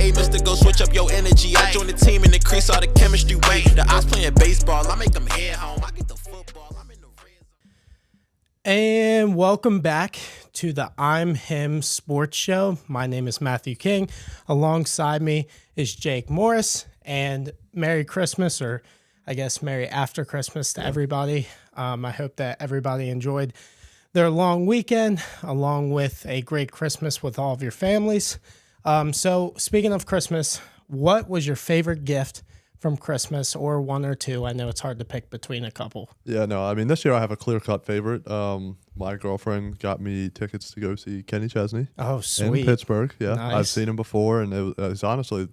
Hey, Mr. Go switch up your energy. I join the team and increase all the chemistry. Wait, the eyes playing baseball. I make them head home. I get the football. I'm in the red zone. And welcome back to the I'm Him Sports Show. My name is Matthew King. Alongside me is Jake Morris. And Merry Christmas, or I guess Merry After Christmas to everybody. I hope that everybody enjoyed their long weekend, along with a great Christmas with all of your families. So speaking of Christmas, what was your favorite gift from Christmas, or one or two? I know it's hard to pick between a couple. Yeah, no, I mean, this year I have a clear-cut favorite. My girlfriend got me tickets to go see Kenny Chesney. Oh, sweet. In Pittsburgh, yeah. Nice. I've seen him before, and he's actually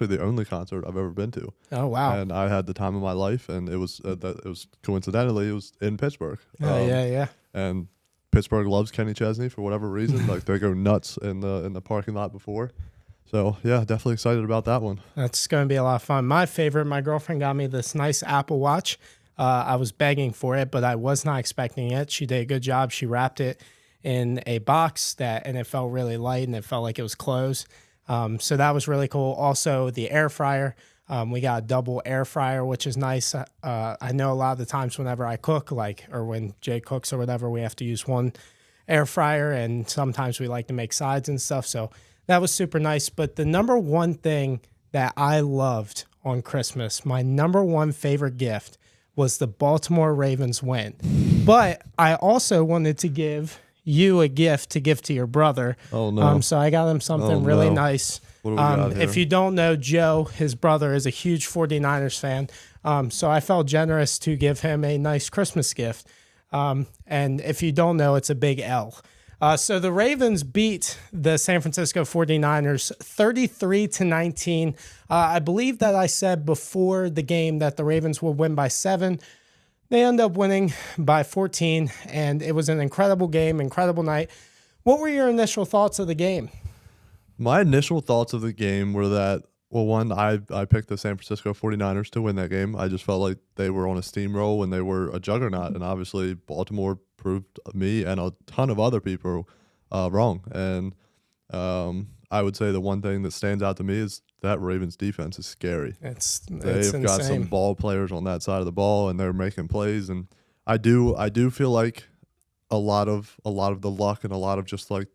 the only concert I've ever been to. Oh, wow. And I had the time of my life, and it was coincidentally, it was in Pittsburgh. Yeah. And Pittsburgh loves Kenny Chesney for whatever reason. Like, they go nuts in the parking lot before. So, yeah, definitely excited about that one. That's going to be a lot of fun. My girlfriend got me this nice Apple Watch. I was begging for it, but I was not expecting it. She did a good job. She wrapped it in a box and it felt really light, and it felt like it was closed. So that was really cool. Also, the air fryer. We got a double air fryer, which is nice. I know a lot of the times whenever I cook, or when Jay cooks or whatever, we have to use one air fryer, and sometimes we like to make sides and stuff. So that was super nice. But the number one thing that I loved on Christmas, my number one favorite gift, was the Baltimore Ravens win. But I also wanted to give you a gift to give to your brother. Oh, no. So I got him something really nice. What do we got here? If you don't know, Joe, his brother, is a huge 49ers fan. So I felt generous to give him a nice Christmas gift. And if you don't know, it's a big L. So the Ravens beat the San Francisco 49ers 33-19. I believe that I said before the game that the Ravens would win by 7. They end up winning by 14, and it was an incredible game, incredible night. What were your initial thoughts of the game? My initial thoughts of the game were that, well, one, I picked the San Francisco 49ers to win that game. I just felt like they were on a steamroll and they were a juggernaut, and obviously Baltimore proved me and a ton of other people wrong. And I would say the one thing that stands out to me is that Ravens defense is scary. They've got some ball players on that side of the ball, and they're making plays. And I do feel like a lot of the luck and a lot of just like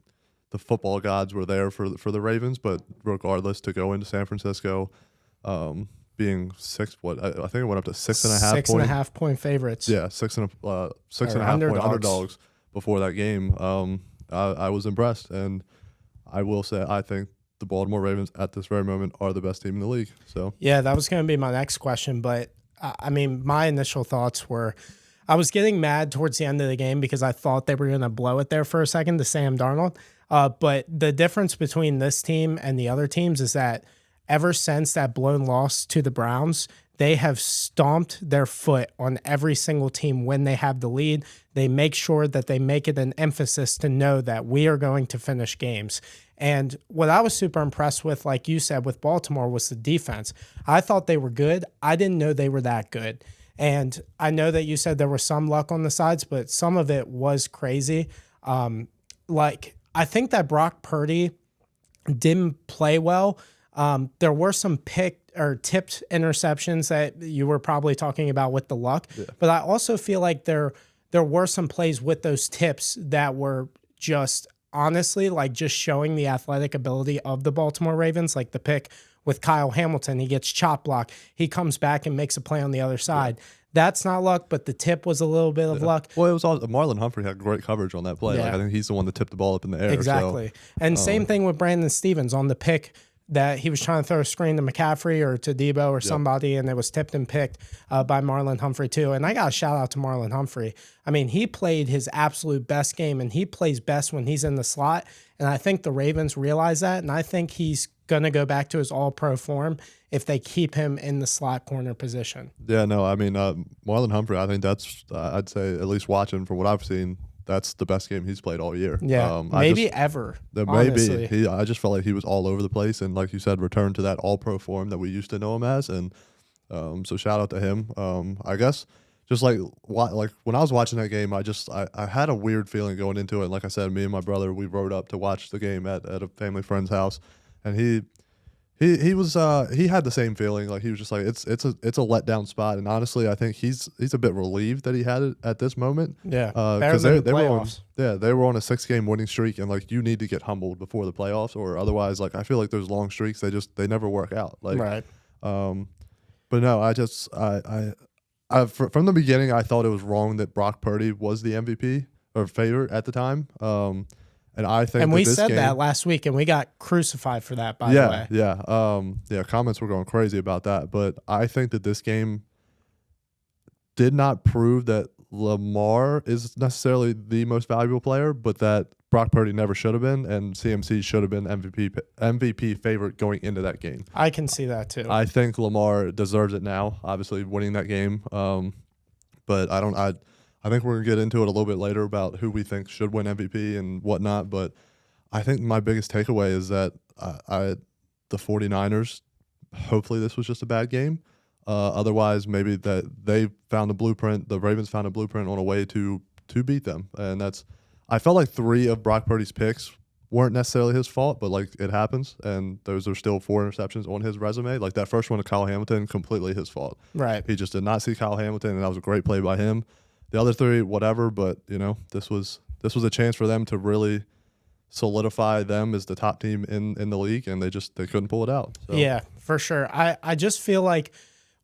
the football gods were there for the Ravens. But regardless, to go into San Francisco, being I think it went up to 6.5 point favorites. Yeah, 6.5 point underdogs before that game. I was impressed, and I will say I think the Baltimore Ravens at this very moment are the best team in the league. So yeah, that was going to be my next question, but I mean, my initial thoughts were I was getting mad towards the end of the game because I thought they were going to blow it there for a second to Sam Darnold. But the difference between this team and the other teams is that ever since that blown loss to the Browns, they have stomped their foot on every single team when they have the lead. They make sure that they make it an emphasis to know that we are going to finish games. And what I was super impressed with, like you said, with Baltimore was the defense. I thought they were good. I didn't know they were that good. And I know that you said there was some luck on the sides, but some of it was crazy. I think that Brock Purdy didn't play well. There were some tipped interceptions that you were probably talking about with the luck. Yeah. But I also feel like there were some plays with those tips that were just honestly like just showing the athletic ability of the Baltimore Ravens, like the pick with Kyle Hamilton. He gets chop block. He comes back and makes a play on the other side. Yeah. That's not luck, but the tip was a little bit of luck. Well, it was all Marlon Humphrey had great coverage on that play. Yeah. Like, I think he's the one that tipped the ball up in the air. Exactly. So, and same thing with Brandon Stevens on the pick that he was trying to throw a screen to McCaffrey or to Debo or somebody, and it was tipped and picked by Marlon Humphrey too. And I got a shout out to Marlon Humphrey. I mean, he played his absolute best game, and he plays best when he's in the slot. And I think the Ravens realize that, and I think he's going to go back to his all-pro form if they keep him in the slot corner position. Yeah, no, I mean, Marlon Humphrey, I think that's, I'd say, at least watching from what I've seen, that's the best game he's played all year. Yeah, maybe ever. Maybe. I just felt like he was all over the place, and like you said, returned to that all-pro form that we used to know him as, and so shout out to him. I guess just like when I was watching that game, I had a weird feeling going into it. Like I said, me and my brother, we rode up to watch the game at a family friend's house, and he He was he had the same feeling. Like he was just like it's a letdown spot, and honestly, I think he's a bit relieved that he had it at this moment. Yeah, because they were on they were on a 6-game winning streak, and like you need to get humbled before the playoffs, or otherwise, like I feel like those long streaks they never work out. Like right. But no, from the beginning I thought it was wrong that Brock Purdy was the MVP or favorite at the time. And I think, and we said that last week, and we got crucified for that. By the way, yeah. Comments were going crazy about that, but I think that this game did not prove that Lamar is necessarily the most valuable player, but that Brock Purdy never should have been, and CMC should have been MVP favorite going into that game. I can see that too. I think Lamar deserves it now, obviously winning that game. But I think we're going to get into it a little bit later about who we think should win MVP and whatnot, but I think my biggest takeaway is that the 49ers, hopefully this was just a bad game. Otherwise, maybe that they found a blueprint, the Ravens found a blueprint on a way to beat them. And I felt like 3 of Brock Purdy's picks weren't necessarily his fault, but like it happens, and those are still 4 interceptions on his resume. Like that first one to Kyle Hamilton, completely his fault. Right. He just did not see Kyle Hamilton, and that was a great play by him. The other 3, whatever, but this was a chance for them to really solidify them as the top team in the league, and they couldn't pull it out. So. Yeah, for sure. I just feel like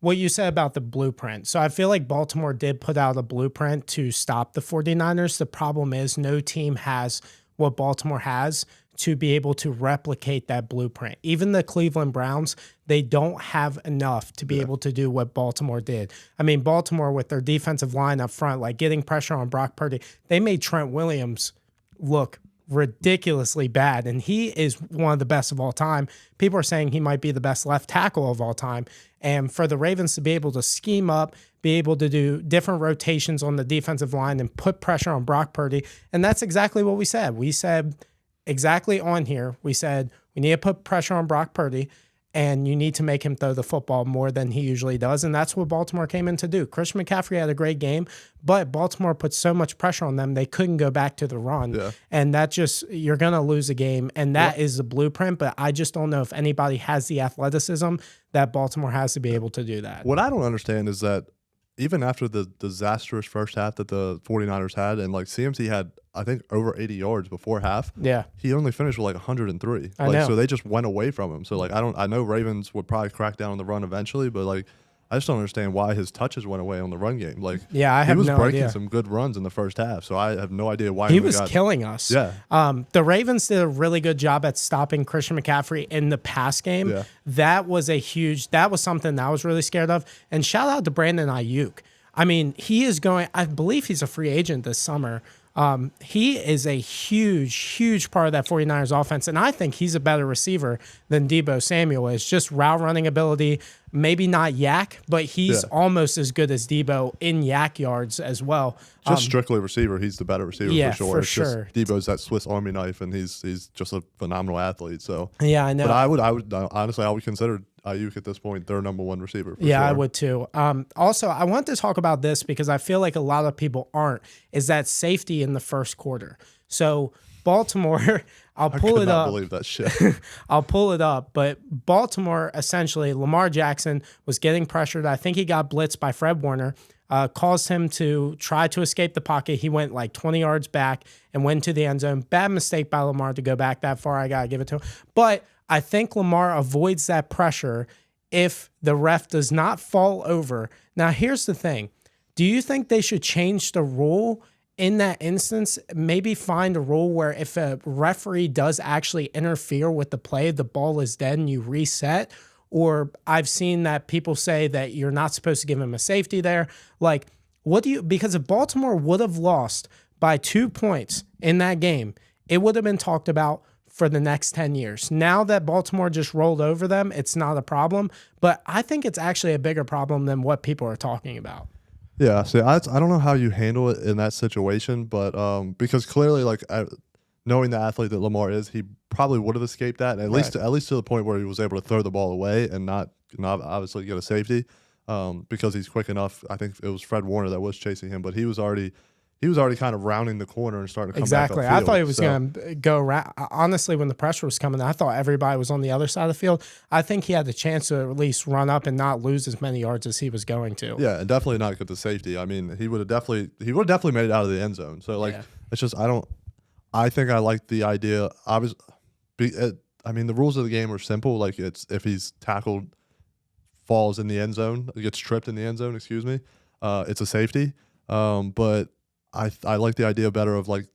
what you said about the blueprint. So I feel like Baltimore did put out a blueprint to stop the 49ers. The problem is no team has what Baltimore has to be able to replicate that blueprint. Even the Cleveland Browns, they don't have enough to be able to do what Baltimore did. I mean, Baltimore with their defensive line up front, like getting pressure on Brock Purdy, they made Trent Williams look ridiculously bad, and he is one of the best of all time. People are saying he might be the best left tackle of all time. And for the Ravens to be able to scheme up, be able to do different rotations on the defensive line and put pressure on Brock Purdy, and that's exactly what we said. We said exactly on here, we said we need to put pressure on Brock Purdy, and you need to make him throw the football more than he usually does, and that's what Baltimore came in to do. Christian McCaffrey had a great game, but Baltimore put so much pressure on them, they couldn't go back to the run, and that you're going to lose a game, and that is the blueprint, but I just don't know if anybody has the athleticism that Baltimore has to be able to do that. What I don't understand is that even after the disastrous first half that the 49ers had, and like CMC had, I think, over 80 yards before half. Yeah. He only finished with like 103. I know. So they just went away from him. So like I know Ravens would probably crack down on the run eventually, but like I just don't understand why his touches went away on the run game. Like he was breaking some good runs in the first half. So I have no idea why he was killing us. Yeah. The Ravens did a really good job at stopping Christian McCaffrey in the pass game. Yeah. That was something I was really scared of. And shout out to Brandon Ayuk. I mean, I believe he's a free agent this summer. He is a huge, huge part of that 49ers offense, and I think he's a better receiver than Deebo Samuel is. Just route running ability, maybe not yak, but he's almost as good as Deebo in yak yards as well. Just strictly receiver, he's the better receiver for sure. For sure. Deebo's that Swiss Army knife, and he's just a phenomenal athlete. So yeah, I know. But I would honestly, I would consider Ayuk at this point their number one receiver. For sure. I would too. Also, I want to talk about this because I feel like a lot of people aren't, is that safety in the first quarter. So Baltimore, I'll pull it up. I believe that shit. I'll pull it up. But Baltimore, essentially, Lamar Jackson was getting pressured. I think he got blitzed by Fred Warner, caused him to try to escape the pocket. He went like 20 yards back and went to the end zone. Bad mistake by Lamar to go back that far. I got to give it to him. But I think Lamar avoids that pressure if the ref does not fall over. Now, here's the thing. Do you think they should change the rule in that instance? Maybe find a rule where if a referee does actually interfere with the play, the ball is dead and you reset? Or I've seen that people say that you're not supposed to give him a safety there. Like, because if Baltimore would have lost by 2 points in that game, it would have been talked about for the next 10 years. Now that Baltimore just rolled over them, it's not a problem, but I think it's actually a bigger problem than what people are talking about. Yeah, see, I don't know how you handle it in that situation, but because clearly, like knowing the athlete that Lamar is, he probably would have escaped that, at least to the point where he was able to throw the ball away and not obviously get a safety because he's quick enough. I think it was Fred Warner that was chasing him, but he was already he was already kind of rounding the corner and starting to come Exactly. back upfield. I thought he was going to go around. Honestly, when the pressure was coming, I thought everybody was on the other side of the field. I think he had the chance to at least run up and not lose as many yards as he was going to. Yeah, and definitely not get the safety. I mean, he would have definitely made it out of the end zone. So it's just I think I like the idea. I mean, the rules of the game are simple. Like it's if he's tackled, falls in the end zone, gets tripped in the end zone. Excuse me, it's a safety. But I like the idea better of like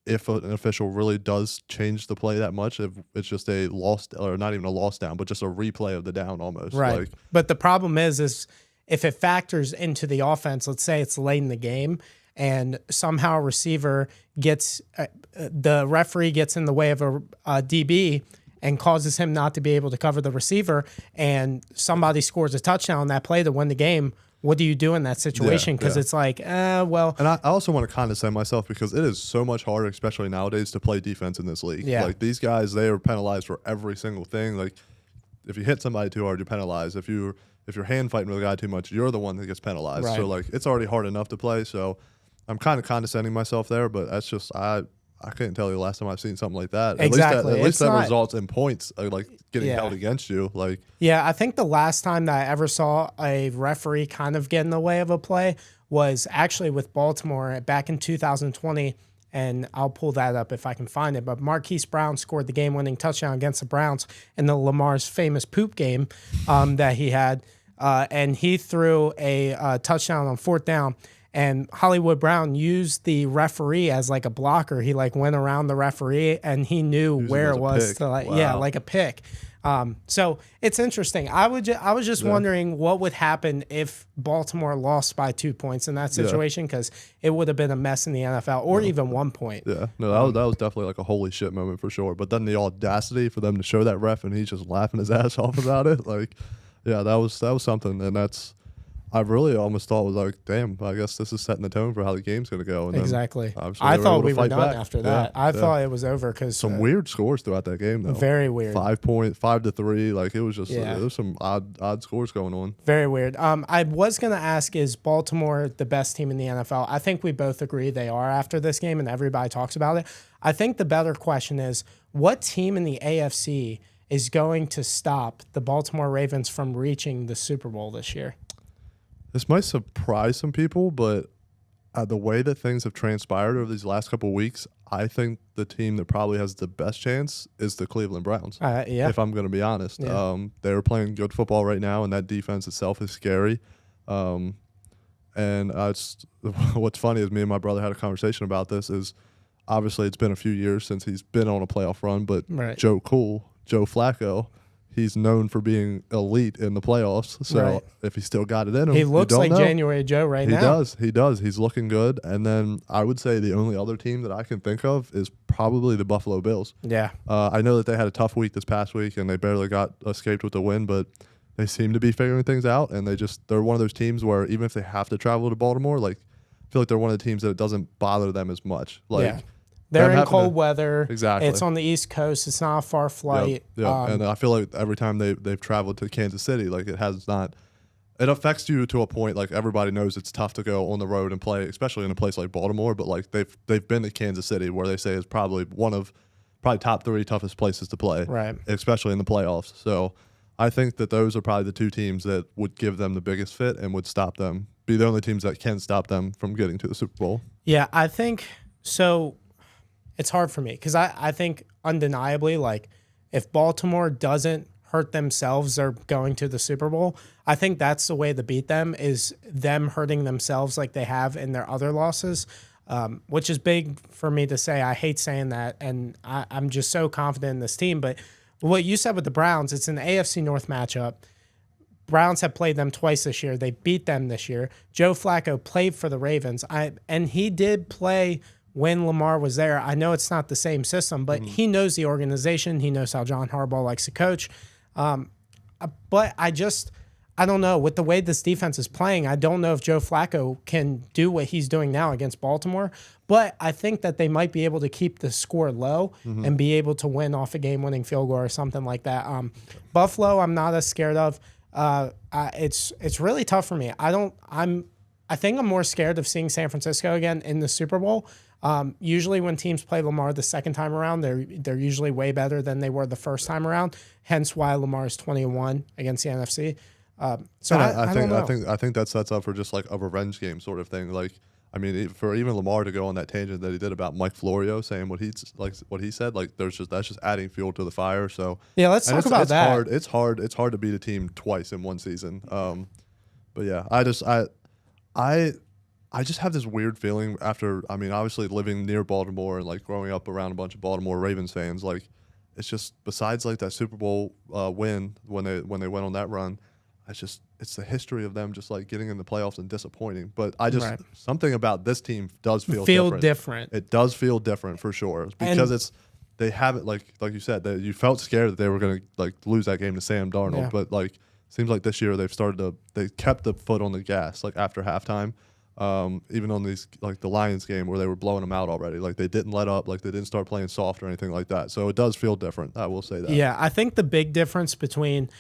if an official really does change the play that much, if it's just a lost or not even a lost down, but just a replay of the down almost. Right. Like, but the problem is if it factors into the offense, let's say it's late in the game and somehow a receiver gets the referee gets in the way of a DB and causes him not to be able to cover the receiver, and somebody scores a touchdown on that play to win the game. What do you do in that situation? Because it's like, well. And I also want to condescend myself because it is so much harder, especially nowadays, to play defense in this league. Yeah. Like these guys, they are penalized for every single thing. Like if you hit somebody too hard, you're penalized. If you're hand fighting with a guy too much, you're the one that gets penalized. Right. So like it's already hard enough to play. So I'm kind of condescending myself there, but that's just I couldn't tell you the last time I've seen something like that. Exactly. At least that results in points, like getting Yeah. held against you. Like Yeah, I think the last time that I ever saw a referee kind of get in the way of a play was actually with Baltimore back in 2020, and I'll pull that up if I can find it. But Marquise Brown scored the game-winning touchdown against the Browns in the Lamar's famous poop game that he had, and he threw a touchdown on fourth down. And Hollywood Brown used the referee as like a blocker. He like went around the referee and he knew where it was to like, like a pick. So it's interesting. I was just wondering what would happen if Baltimore lost by 2 points in that situation, because it would have been a mess in the NFL, or even 1 point. Yeah, no, that was definitely like a holy shit moment for sure. But then the audacity for them to show that ref and he's just laughing his ass off about it, like, yeah, that was something, and that's. I really almost thought was like, damn, I guess this is setting the tone for how the game's going to go. And Exactly. Obviously I thought we were fight done back. after that. I thought it was over because some weird scores throughout that game, though. Very weird. 5 to 3. Like it was just there was some odd scores going on. Very weird. I was going to ask, is Baltimore the best team in the NFL? I think we both agree they are after this game, and everybody talks about it. I think the better question is, what team in the AFC is going to stop the Baltimore Ravens from reaching the Super Bowl this year? This might surprise some people, but the way that things have transpired over these last couple of weeks, I think the team that probably has the best chance is the Cleveland Browns. If I'm going to be honest. Yeah. They're playing good football right now, and that defense itself is scary. And what's funny is me and my brother had a conversation about this. Is obviously it's been a few years since he's been on a playoff run, but Joe Flacco, he's known for being elite in the playoffs. So if he still got it in him, he looks like know. January Joe right now. He does. He's looking good. And then I would say the only other team that I can think of is probably the Buffalo Bills. Yeah. I know that they had a tough week this past week and they barely got escaped with a win, but they seem to be figuring things out. And they're one of those teams where even if they have to travel to Baltimore, like I feel like they're one of the teams that it doesn't bother them as much. Like they're in cold weather. Exactly. It's on the East Coast. It's not a far flight. Yep. And I feel like every time they've traveled to Kansas City, like it affects you to a point. Like everybody knows it's tough to go on the road and play, especially in a place like Baltimore. But like they've been to Kansas City, where they say is probably top 3 toughest places to play, right? Especially in the playoffs. So I think that those are probably the two teams that would give them the biggest fit and would be the only teams that can stop them from getting to the Super Bowl. Yeah, I think so. It's hard for me because I think undeniably, like, if Baltimore doesn't hurt themselves, they're going to the Super Bowl. I think that's the way to beat them, is them hurting themselves like they have in their other losses, which is big for me to say. I hate saying that, and I'm just so confident in this team. But what you said with the Browns, it's an AFC North matchup. Browns have played them twice this year. They beat them this year. Joe Flacco played for the Ravens, and he did play when Lamar was there. I know it's not the same system, but he knows the organization. He knows how John Harbaugh likes to coach. But I don't know. With the way this defense is playing, I don't know if Joe Flacco can do what he's doing now against Baltimore. But I think that they might be able to keep the score low and be able to win off a game-winning field goal or something like that. Buffalo, I'm not as scared of. It's really tough for me. I think I'm more scared of seeing San Francisco again in the Super Bowl. Usually when teams play Lamar the second time around, they're usually way better than they were the first time around. Hence why Lamar is 21 against the NFC. So I don't know. I think that sets up for just like a revenge game sort of thing. Like, I mean, for even Lamar to go on that tangent that he did about Mike Florio saying what he said, like that's just adding fuel to the fire. So yeah, let's talk about that. It's hard to beat a team twice in one season. But yeah, I just have this weird feeling after, I mean, obviously living near Baltimore and like growing up around a bunch of Baltimore Ravens fans, like it's just besides like that Super Bowl win when they went on that run, it's the history of them just like getting in the playoffs and disappointing. But something about this team does feel different. It does feel different for sure because they haven't like you said that you felt scared that they were going to like lose that game to Sam Darnold, but like seems like this year they kept the foot on the gas like after halftime. Even on these like the Lions game where they were blowing them out already, like they didn't let up, like they didn't start playing soft or anything like that. So it does feel different. I will say that. Yeah, I think the big difference between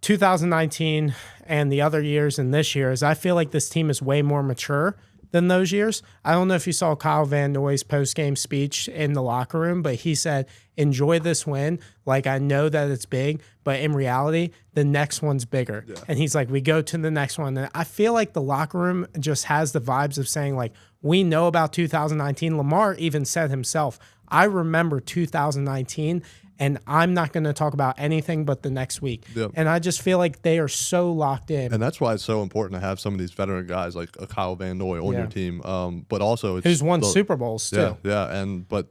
2019 and the other years and this year is I feel like this team is way more mature than those years. I don't know if you saw Kyle Van Noy's post-game speech in the locker room, but he said, enjoy this win. Like, I know that it's big, but in reality, the next one's bigger. Yeah. And he's like, we go to the next one. And I feel like the locker room just has the vibes of saying, like, we know about 2019. Lamar even said himself, I remember 2019, and I'm not going to talk about anything but the next week. Yep. And I just feel like they are so locked in. And that's why it's so important to have some of these veteran guys like a Kyle Van Noy on your team. But also, who's won Super Bowls too. Yeah. But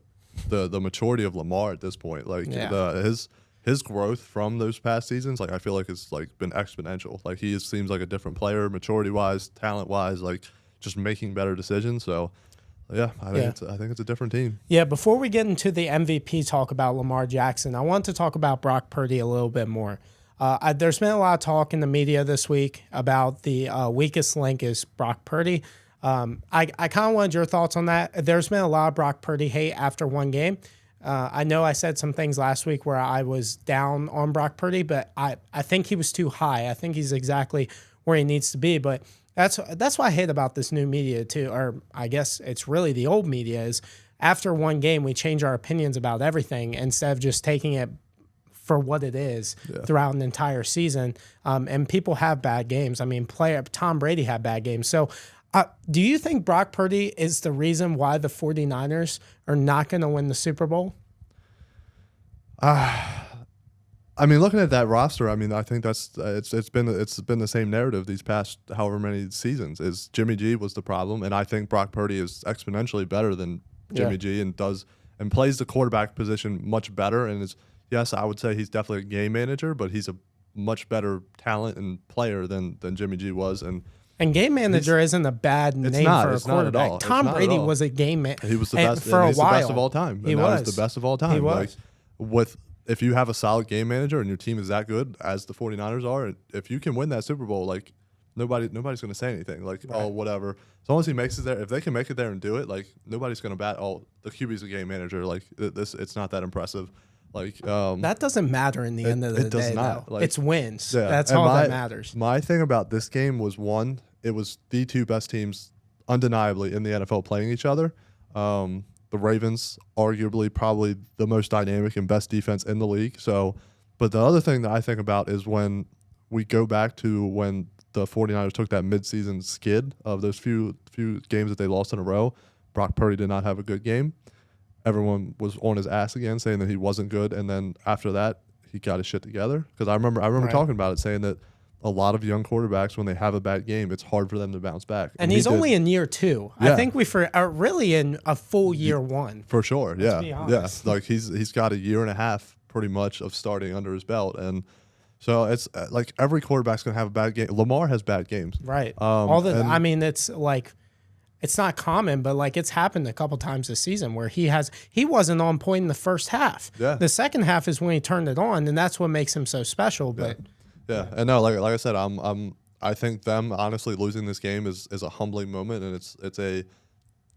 the maturity of Lamar at this point, like his growth from those past seasons, like I feel like it's like been exponential. Like he seems like a different player, maturity wise, talent wise, like just making better decisions. So. Yeah, I think it's a different team. Yeah, before we get into the MVP talk about Lamar Jackson, I want to talk about Brock Purdy a little bit more. There's been a lot of talk in the media this week about the weakest link is Brock Purdy. I kind of wanted your thoughts on that. There's been a lot of Brock Purdy hate after one game. I know I said some things last week where I was down on Brock Purdy, but I think he was too high. I think he's exactly where he needs to be, but that's what I hate about this new media too, or I guess it's really the old media is after one game we change our opinions about everything instead of just taking it for what it is throughout an entire season. And people have bad games. I mean, Tom Brady had bad games. So do you think Brock Purdy is the reason why the 49ers are not going to win the Super Bowl? I mean, looking at that roster, I mean, I think that's it's been the same narrative these past however many seasons. Is Jimmy G was the problem, and I think Brock Purdy is exponentially better than Jimmy G and plays the quarterback position much better. And yes, I would say he's definitely a game manager, but he's a much better talent and player than Jimmy G was. And game manager isn't a bad name for a quarterback. Not at all. Tom Brady was a game manager. He was the best for a while. The best of all time. He was the best of all time. He was. Like, if you have a solid game manager and your team is that good as the 49ers are, if you can win that Super Bowl, like nobody's going to say anything. Like, oh, whatever. As long as he makes it there, if they can make it there and do it, like nobody's going to bat. Oh, the QB's a game manager. Like it's not that impressive. Like that doesn't matter in the end of the day. It does not. Like, it's wins. Yeah. That's all that matters. My thing about this game was it was the two best teams undeniably in the NFL playing each other. The Ravens, arguably probably the most dynamic and best defense in the league. So, but the other thing that I think about is when we go back to when the 49ers took that midseason skid of those few games that they lost in a row, Brock Purdy did not have a good game. Everyone was on his ass again, saying that he wasn't good. And then after that, he got his shit together. Because I remember talking about it, saying that a lot of young quarterbacks, when they have a bad game, it's hard for them to bounce back. And he's only in year 2. Yeah. I think are really in a full year 1. For sure, yeah. Like he's got a year and a half pretty much of starting under his belt, and so it's like every quarterback's gonna have a bad game. Lamar has bad games, right? I mean, it's like it's not common, but like it's happened a couple times this season where he wasn't on point in the first half. Yeah. The second half is when he turned it on, and that's what makes him so special. But yeah, and no, like I said, I think them honestly losing this game is a humbling moment, and it's a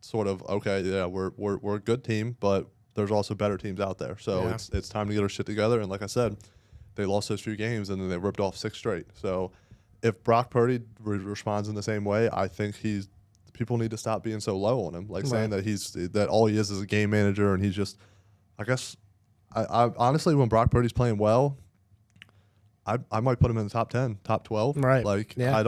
sort of we're a good team, but there's also better teams out there. So it's time to get our shit together. And like I said, they lost those few games, and then they ripped off 6 straight. So if Brock Purdy responds in the same way, I think people need to stop being so low on him, like saying that all he is a game manager and he's just. I guess I honestly, when Brock Purdy's playing well, I might put him in the top 10, top 12. Right. Like Yeah.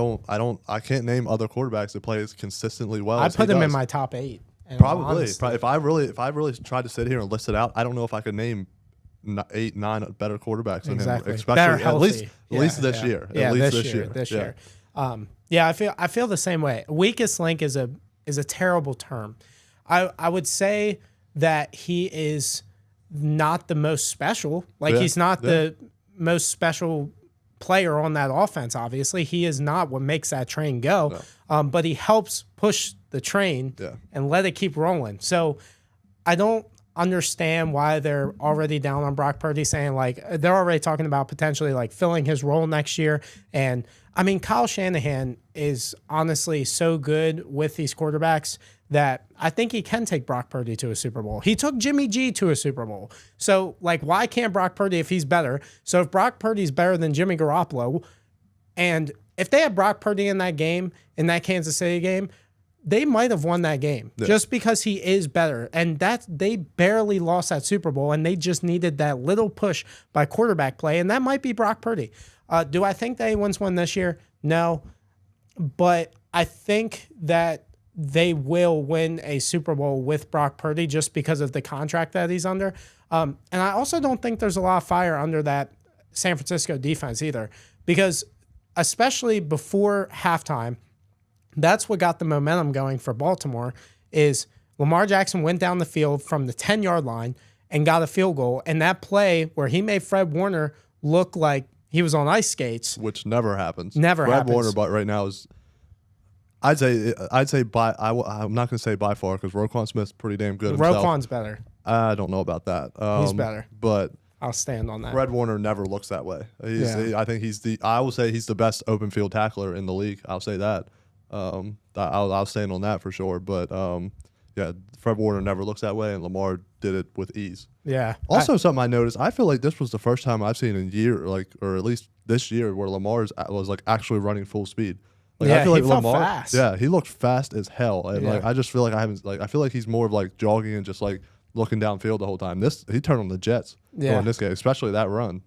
I can't name other quarterbacks that play as consistently well. I as put he him in does. my top 8. Probably. If I really tried to sit here and list it out, I don't know if I could name 8, 9 better quarterbacks than him, especially at least this year. Yeah, at least this year. Yeah, I feel the same way. Weakest link is a terrible term. I would say that he is not the most special. Like he's not the most special player on that offense. Obviously, he is not what makes that train go. No. But he helps push the train and let it keep rolling. So I don't understand why they're already down on Brock Purdy, saying like they're already talking about potentially like filling his role next year. And I mean, Kyle Shanahan is honestly so good with these quarterbacks that I think he can take Brock Purdy to a Super Bowl. He took Jimmy G to a Super Bowl. So like, why can't Brock Purdy if he's better? So if Brock Purdy's better than Jimmy Garoppolo, and if they had Brock Purdy in that game, in that Kansas City game, they might have won that game just because he is better. And they barely lost that Super Bowl, and they just needed that little push by quarterback play, and that might be Brock Purdy. Do I think that he wins one this year? No. But I think that they will win a Super Bowl with Brock Purdy just because of the contract that he's under. And I also don't think there's a lot of fire under that San Francisco defense either, because especially before halftime, that's what got the momentum going for Baltimore is Lamar Jackson went down the field from the 10-yard line and got a field goal. And that play where he made Fred Warner look like he was on ice skates. Which never happens. Never happens. Fred Warner, but right now is, I'm not going to say by far because Roquan Smith's pretty damn good himself. Roquan's better. I don't know about that. He's better. But I'll stand on that. Fred Warner never looks that way. I think I will say he's the best open field tackler in the league. I'll say that. I'll stand on that for sure. But Fred Warner never looks that way, and Lamar did it with ease. Yeah. Also, something I noticed, I feel like this was the first time I've seen in a year, or at least this year, where Lamar was like actually running full speed. Like, yeah, I feel like he felt fast. Yeah, he looked fast as hell, and like I just feel like I feel like he's more of like jogging and just like looking downfield the whole time. He turned on the jets in this game, especially that run.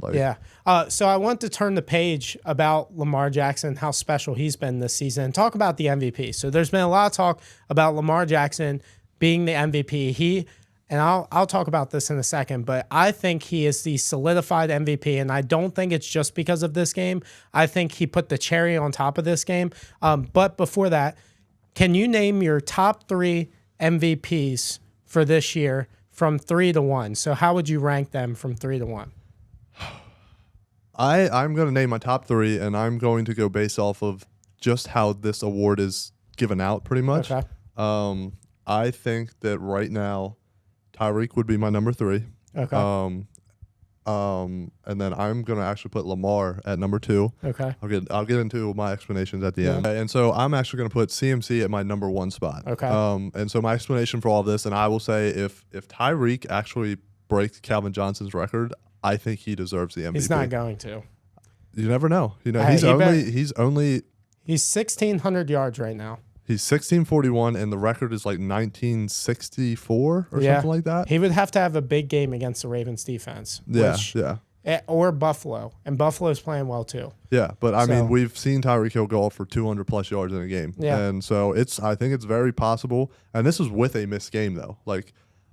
So I want to turn the page about Lamar Jackson, how special he's been this season, and talk about the MVP. So there's been a lot of talk about Lamar Jackson being the MVP. And I'll talk about this in a second, but I think he is the solidified MVP, and I don't think it's just because of this game. I think he put the cherry on top of this game. But before that, can you name your top 3 MVPs for this year from 3 to 1? So how would you rank them from 3 to 1? I'm going to name my top 3, and I'm going to go based off of just how this award is given out pretty much. Okay. I think that right now, Tyreek would be my number 3. Okay. And then I'm gonna actually put Lamar at number 2. Okay. I'll get into my explanations at the end. And so I'm actually gonna put CMC at my number 1 spot. Okay. And so my explanation for all this, and I will say if Tyreek actually breaks Calvin Johnson's record, I think he deserves the MVP. He's not going to. You never know. He's 1,600 yards right now. He's 1641, and the record is like 1964 or something like that. He would have to have a big game against the Ravens defense. Or Buffalo, and Buffalo's playing well too. Yeah, but I mean, we've seen Tyreek Hill go for 200 plus yards in a game, and so I think it's very possible. And this is with a missed game though.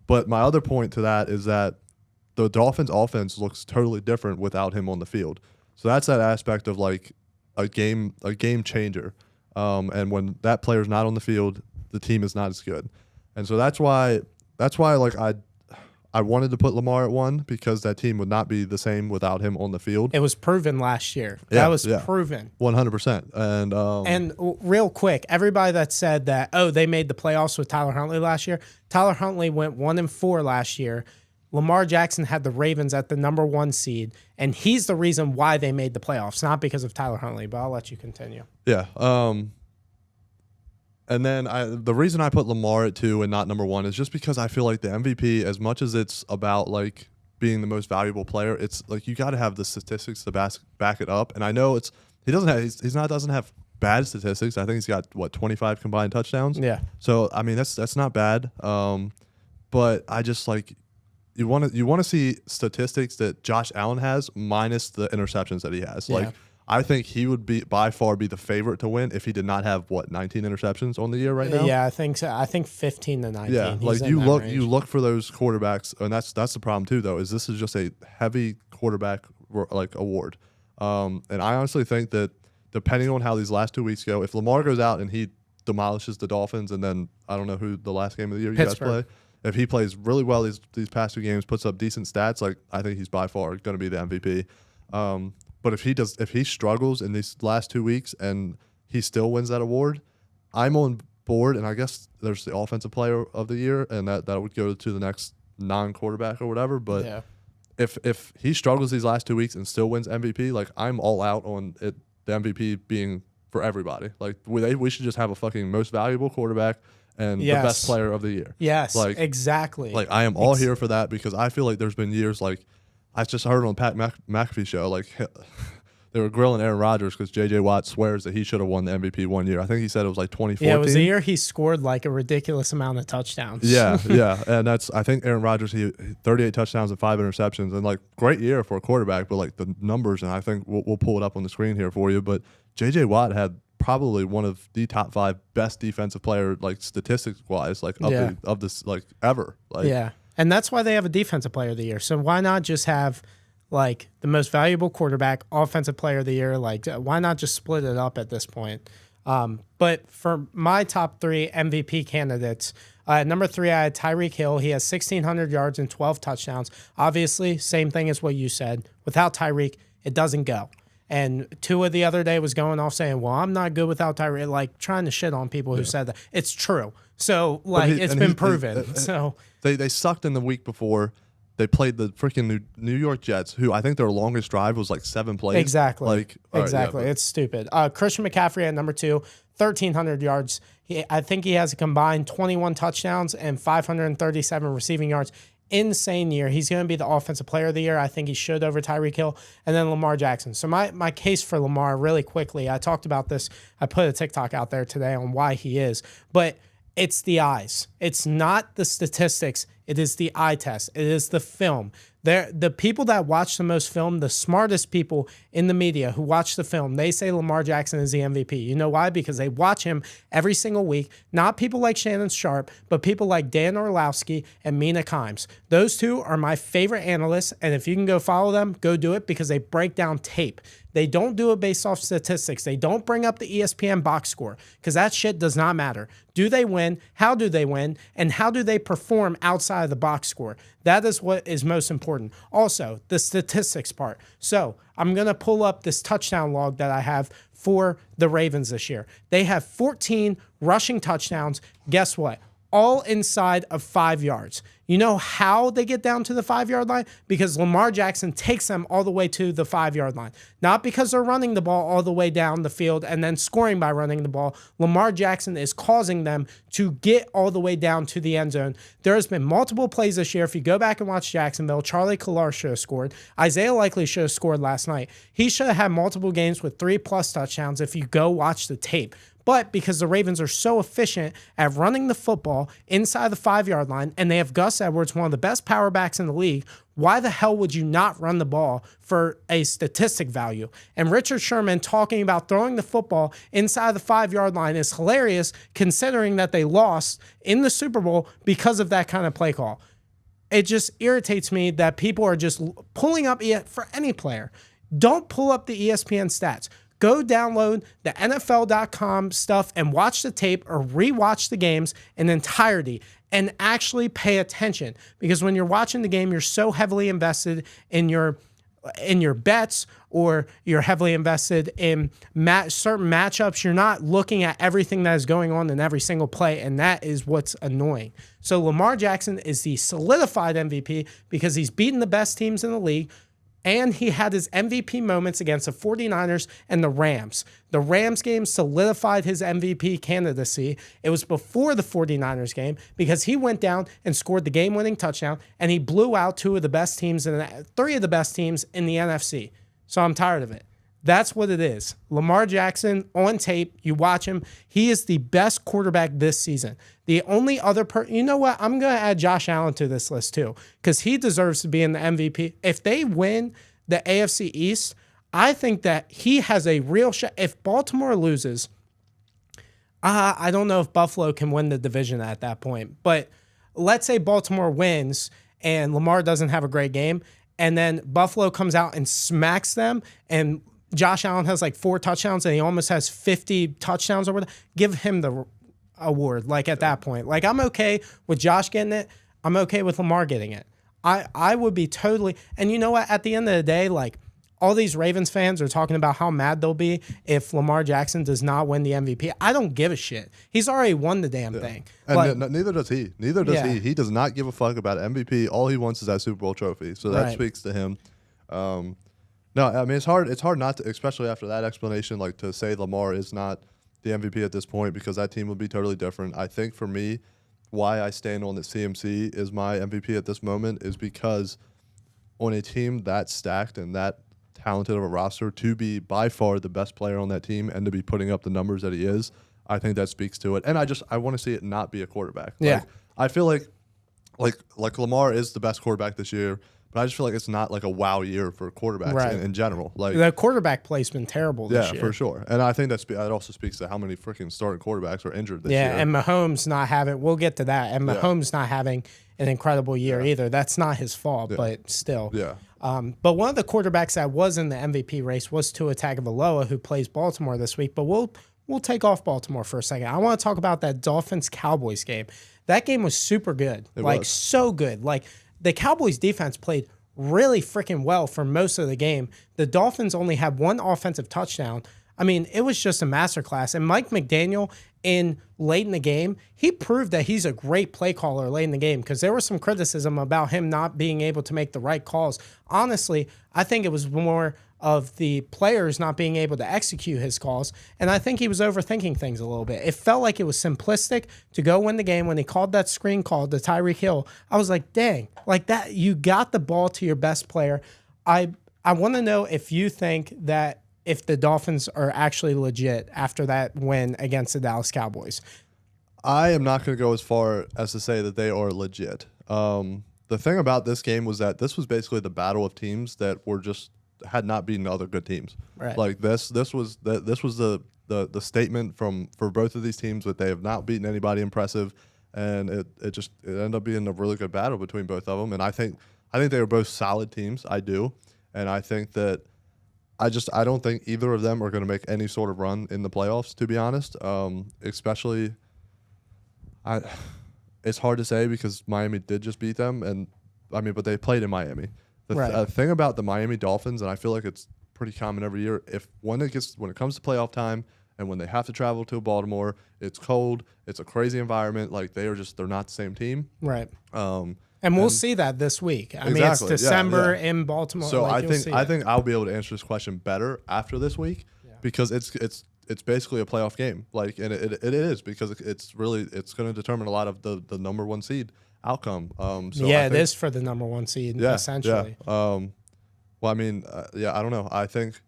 But my other point to that is that the Dolphins' offense looks totally different without him on the field. So that's that aspect of like a game changer. And when that player's not on the field, the team is not as good. And so that's why like I wanted to put Lamar at 1 because that team would not be the same without him on the field. It was proven last year. That was proven. 100%. And real quick, everybody that said that, they made the playoffs with Tyler Huntley last year. Tyler Huntley went 1-4 last year. Lamar Jackson had the Ravens at the number 1 seed, and he's the reason why they made the playoffs, not because of Tyler Huntley, but I'll let you continue. Yeah. And then the reason I put Lamar at 2 and not number 1 is just because I feel like the MVP, as much as it's about like being the most valuable player, it's like you got to have the statistics to back it up. And I know doesn't have bad statistics. I think he's got 25 combined touchdowns. Yeah. So I mean that's not bad. But I just like you want to see statistics that Josh Allen has minus the interceptions that he has. Yeah. Like I think he would be by far the favorite to win if he did not have 19 interceptions on the year right now. Yeah, I think so. I think 15 to 19. Yeah, He's like in that range. you look for those quarterbacks, and that's the problem too. Though, is this is just a heavy quarterback like award, and I honestly think that depending on how these last 2 weeks go, if Lamar goes out and he demolishes the Dolphins, and then I don't know who the last game of the year you Pittsburgh. guys play. If he plays really well these past 2 games, puts up decent stats, like I think he's by far going to be the MVP. But if he struggles in these last 2 weeks and he still wins that award, I'm on board. And I guess there's the offensive player of the year, and that would go to the next non-quarterback or whatever. But Yeah. if he struggles these last 2 weeks and still wins MVP, like I'm all out on it, the MVP being for everybody. Like we should just have a fucking most valuable quarterback and Yes. the best player of the year. Yes, like exactly. Like I am all here for that because I feel like there's been years like. I just heard on Pat McAfee show, like they were grilling Aaron Rodgers because J.J. Watt swears that he should have won the MVP one year. I think he said it was like 2014. Yeah, it was the year he scored like a ridiculous amount of touchdowns. Yeah, and I think Aaron Rodgers, he 38 touchdowns and 5 interceptions, and like great year for a quarterback, but like the numbers, and I think we'll pull it up on the screen here for you, but J.J. Watt had probably one of the top 5 best defensive player, like statistics wise, like of this like ever. Like, yeah. And that's why they have a defensive player of the year. So why not just have like the most valuable quarterback, offensive player of the year? Like why not just split it up at this point? But for my top 3 MVP candidates, number 3, I had Tyreek Hill. He has 1,600 yards and 12 touchdowns. Obviously, same thing as what you said. Without Tyreek, it doesn't go. And Tua the other day was going off saying, well, I'm not good without Tyreek, like trying to shit on people who said that. It's true. So, like, it's been proven. So They sucked in the week before. They played the freaking New York Jets, who I think their longest drive was like 7 plays. Exactly. Like exactly. It's stupid. Christian McCaffrey at number 2, 1,300 yards. I think he has a combined 21 touchdowns and 537 receiving yards. Insane year. He's going to be the offensive player of the year. I think he should over Tyreek Hill. And then Lamar Jackson. So my case for Lamar really quickly, I talked about this. I put a TikTok out there today on why he is. But it's the eyes. It's not the statistics. It is the eye test. It is the film. The people that watch the most film, the smartest people in the media who watch the film, they say Lamar Jackson is the MVP. You know why? Because they watch him every single week. Not people like Shannon Sharp, but people like Dan Orlowski and Mina Kimes. Those 2 are my favorite analysts, and if you can go follow them, go do it because they break down tape. They don't do it based off statistics. They don't bring up the ESPN box score because that shit does not matter. Do they win? How do they win? And how do they perform outside of the box score? That is what is most important. Also, the statistics part. So I'm going to pull up this touchdown log that I have for the Ravens this year. They have 14 rushing touchdowns. Guess what? All inside of 5 yards. You know how they get down to the 5-yard line? Because Lamar Jackson takes them all the way to the 5-yard line. Not because they're running the ball all the way down the field and then scoring by running the ball. Lamar Jackson is causing them to get all the way down to the end zone. There has been multiple plays this year. If you go back and watch Jacksonville, Charlie Collar should have scored. Isaiah Likely should have scored last night. He should have had multiple games with 3+ touchdowns if you go watch the tape. But because the Ravens are so efficient at running the football inside the 5-yard line, and they have Gus Edwards, one of the best power backs in the league, why the hell would you not run the ball for a statistic value? And Richard Sherman talking about throwing the football inside the 5-yard line is hilarious considering that they lost in the Super Bowl because of that kind of play call. It just irritates me that people are just pulling up for any player. Don't pull up the ESPN stats. Go download the NFL.com stuff and watch the tape or rewatch the games in entirety and actually pay attention. Because when you're watching the game, you're so heavily invested in your bets, or you're heavily invested in certain matchups. You're not looking at everything that is going on in every single play, and that is what's annoying. So Lamar Jackson is the solidified MVP because he's beaten the best teams in the league. And he had his MVP moments against the 49ers and the Rams. The Rams game solidified his MVP candidacy. It was before the 49ers game because he went down and scored the game-winning touchdown, and he blew out three of the best teams in the NFC. So I'm tired of it. That's what it is. Lamar Jackson, on tape, you watch him, he is the best quarterback this season. The only other you know what? I'm going to add Josh Allen to this list too, because he deserves to be in the MVP. If they win the AFC East, I think that he has a real shot. If Baltimore loses, I don't know if Buffalo can win the division at that point. But let's say Baltimore wins and Lamar doesn't have a great game, and then Buffalo comes out and smacks them, and Josh Allen has like 4 touchdowns and he almost has 50 touchdowns over there. Give him the award, like at that point. Like, I'm okay with Josh getting it. I'm okay with Lamar getting it. I would be totally, and you know what? At the end of the day, like, all these Ravens fans are talking about how mad they'll be if Lamar Jackson does not win the MVP. I don't give a shit. He's already won the damn thing. And neither does he. Neither does he. He does not give a fuck about MVP. All he wants is that Super Bowl trophy. So that speaks to him. No, I mean, it's hard not to, especially after that explanation, like, to say Lamar is not the MVP at this point, because that team would be totally different. I think for me, why I stand on that CMC is my MVP at this moment is because on a team that stacked and that talented of a roster, to be by far the best player on that team and to be putting up the numbers that he is, I think that speaks to it. And I want to see it not be a quarterback. Yeah. Like, I feel like Lamar is the best quarterback this year, but I just feel like it's not like a wow year for quarterbacks in general. Like, the quarterback play's been terrible this year. Yeah, for sure. And I think that also speaks to how many freaking starting quarterbacks are injured this year. Yeah, and Mahomes not having, we'll get to that, and Mahomes not having an incredible year either. That's not his fault, but still. Yeah. But one of the quarterbacks that was in the MVP race was Tua Tagovailoa, who plays Baltimore this week. But we'll take off Baltimore for a second. I want to talk about that Dolphins-Cowboys game. That game was super good. It was so good. Like, the Cowboys defense played really freaking well for most of the game. The Dolphins only had 1 offensive touchdown. I mean, it was just a masterclass. And Mike McDaniel, late in the game, he proved that he's a great play caller late in the game, because there was some criticism about him not being able to make the right calls. Honestly, I think it was more of the players not being able to execute his calls, and I think he was overthinking things a little bit. It felt like it was simplistic to go win the game. When he called that screen call to Tyreek Hill, I was like, dang, like that, you got the ball to your best player. I want to know if you think that if the Dolphins are actually legit after that win against the Dallas Cowboys. I am not going to go as far as to say that they are legit. The thing about this game was that this was basically the battle of teams that were just had not beaten other good teams. Right. Like this was the statement for both of these teams that they have not beaten anybody impressive, and it ended up being a really good battle between both of them. And I think they were both solid teams. I do, and I think that I don't think either of them are going to make any sort of run in the playoffs, to be honest. Especially, it's hard to say because Miami did just beat them, and I mean, but they played in Miami. The thing about the Miami Dolphins, and I feel like it's pretty common every year, when it comes to playoff time and when they have to travel to Baltimore, it's cold, it's a crazy environment. Like they're not the same team. Right. And we'll see that this week. I mean, it's December in Baltimore. So I think I'll be able to answer this question better after this week because it's basically a playoff game. Like, and it is because it's going to determine a lot of the number 1 seed outcome. It is for the number 1 seed essentially. Yeah. Well, I mean, I don't know. I think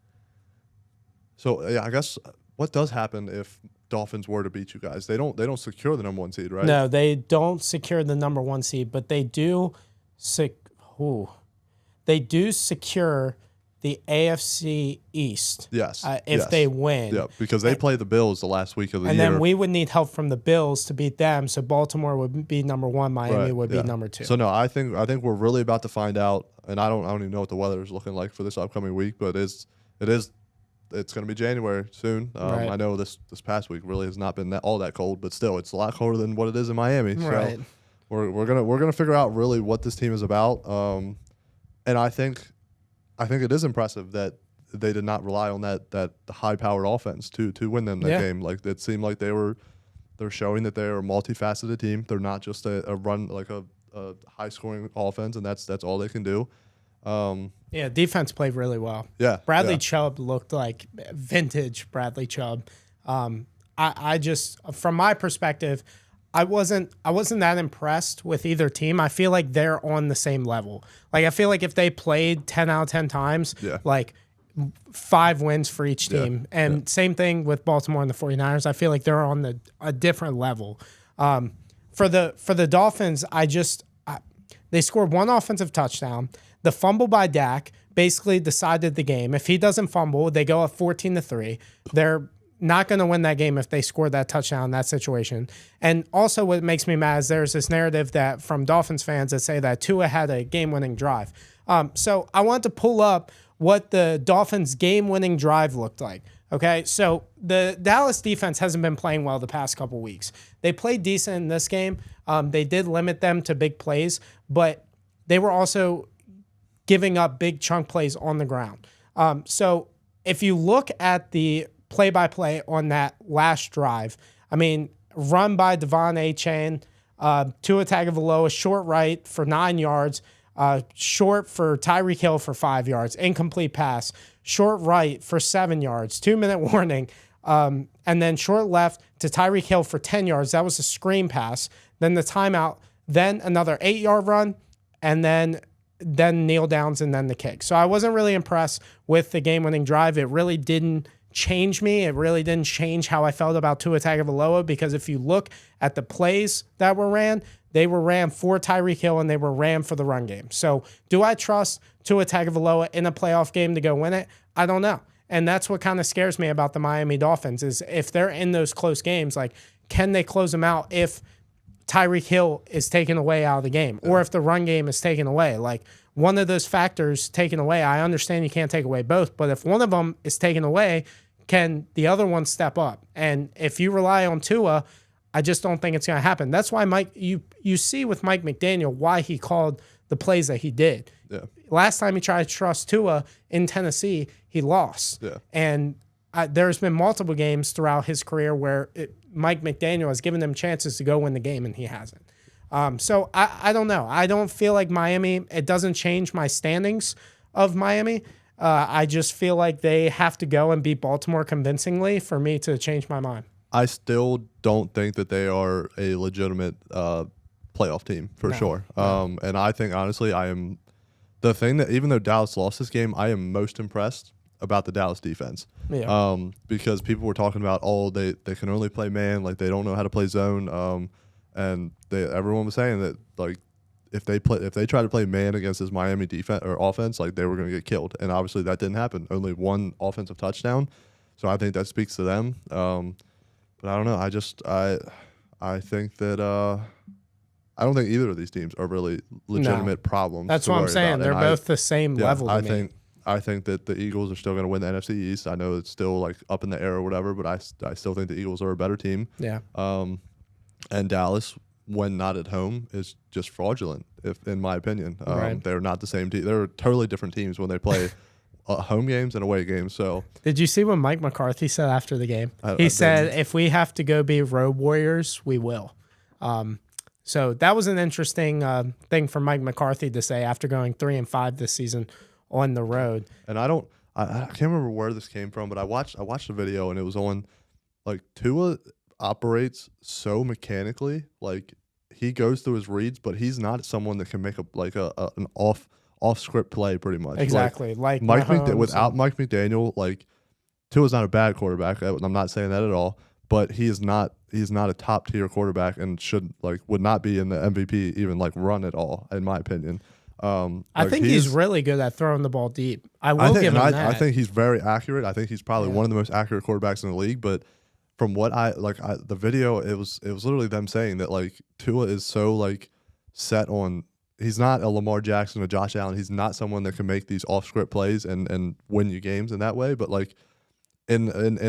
so. Yeah, I guess what does happen if Dolphins were to beat you guys? They don't secure the number 1 seed, right? No, they don't secure the number 1 seed, but they do secure the AFC East. Yes. If they win. Yeah, because they play the Bills the last week of the year. And then we would need help from the Bills to beat them. So Baltimore would be number 1, Miami would be number 2. So no, I think we're really about to find out, and I don't even know what the weather is looking like for this upcoming week, but it's going to be January soon. I know this past week really has not been all that cold, but still, it's a lot colder than what it is in Miami. So we're gonna figure out really what this team is about. And I think it is impressive that they did not rely on that high-powered offense to win them that game. Like it seemed like they're showing that they're a multifaceted team. They're not just a run like a high-scoring offense, and that's all they can do. Yeah, defense played really well. Yeah, Bradley Chubb looked like vintage Bradley Chubb. I just, from my perspective, I wasn't that impressed with either team. I feel like they're on the same level. Like I feel like if they played 10 out of 10 times, like 5 wins for each team. And same thing with Baltimore and the 49ers. I feel like they're on a different level. For the Dolphins, they scored 1 offensive touchdown. The fumble by Dak basically decided the game. If he doesn't fumble, they go up 14-3. They're not going to win that game if they score that touchdown in that situation. And also what makes me mad is there's this narrative that from Dolphins fans that say that Tua had a game-winning drive. So I want to pull up what the Dolphins' game-winning drive looked like. Okay, so the Dallas defense hasn't been playing well the past couple weeks. They played decent in this game. They did limit them to big plays, but they were also giving up big chunk plays on the ground. So if you look at the play-by-play on that last drive, I mean, run by Devon Achane, Tua Tagovailoa, short right for 9 yards, short for Tyreek Hill for 5 yards, incomplete pass, short right for 7 yards, 2-minute warning, and then short left to Tyreek Hill for 10 yards. That was a screen pass. Then the timeout, then another 8-yard run, and then kneel downs and then the kick. So I wasn't really impressed with the game-winning drive. It really didn't change me. It really didn't change how I felt about Tua Tagovailoa, because if you look at the plays that were ran, they were ran for Tyreek Hill and they were ran for the run game. So do I trust Tua Tagovailoa in a playoff game to go win it? I don't know. And that's what kind of scares me about the Miami Dolphins is if they're in those close games, like, can they close them out if Tyreek Hill is taken away out of the game or if the run game is taken away? Like, one of those factors taken away, I understand you can't take away both, but if one of them is taken away, can the other one step up? And if you rely on Tua, I just don't think it's going to happen. That's why you see with Mike McDaniel why he called the plays that he did. Yeah. Last time he tried to trust Tua in Tennessee, he lost. Yeah. And there's been multiple games throughout his career where Mike McDaniel has given him chances to go win the game, and he hasn't. So I don't know. I don't feel like Miami, it doesn't change my standings of Miami. I just feel like they have to go and beat Baltimore convincingly for me to change my mind. I still don't think that they are a legitimate playoff team for sure. And I think, honestly, the thing that even though Dallas lost this game, I am most impressed about the Dallas defense. Yeah. Because people were talking about, they can only play man, like they don't know how to play zone. And everyone was saying that, like, if they tried to play man against this Miami defense or offense, like, they were going to get killed. And obviously that didn't happen. Only 1 offensive touchdown. So I think that speaks to them. But I don't know. I think that I don't think either of these teams are really legitimate problems. That's what I'm saying. They're both the same level to me. I think that the Eagles are still going to win the NFC East. I know it's still, like, up in the air or whatever, but I still think the Eagles are a better team. Yeah. And Dallas, when not at home, is just fraudulent, in my opinion. Right. They're not the same team. They're totally different teams when they play home games and away games. So, did you see what Mike McCarthy said after the game? He said, if we have to go be road warriors, we will. So that was an interesting thing for Mike McCarthy to say after going 3-5 this season on the road. And I can't remember where this came from, but I watched the video and it was on, like, Tua operates so mechanically. Like, he goes through his reads, but he's not someone that can make an off script play pretty much. Exactly. Like without Mike McDaniel, like, Tua's not a bad quarterback. I'm not saying that at all, but he's not a top tier quarterback and would not be in the MVP even, like, run at all, in my opinion. I think he's really good at throwing the ball deep. I give him that. I think he's very accurate. I think he's probably one of the most accurate quarterbacks in the league. But from what the video, it was literally them saying that, like, Tua is so, like, set on. He's not a Lamar Jackson or Josh Allen. He's not someone that can make these off script plays and win you games in that way. But, like, in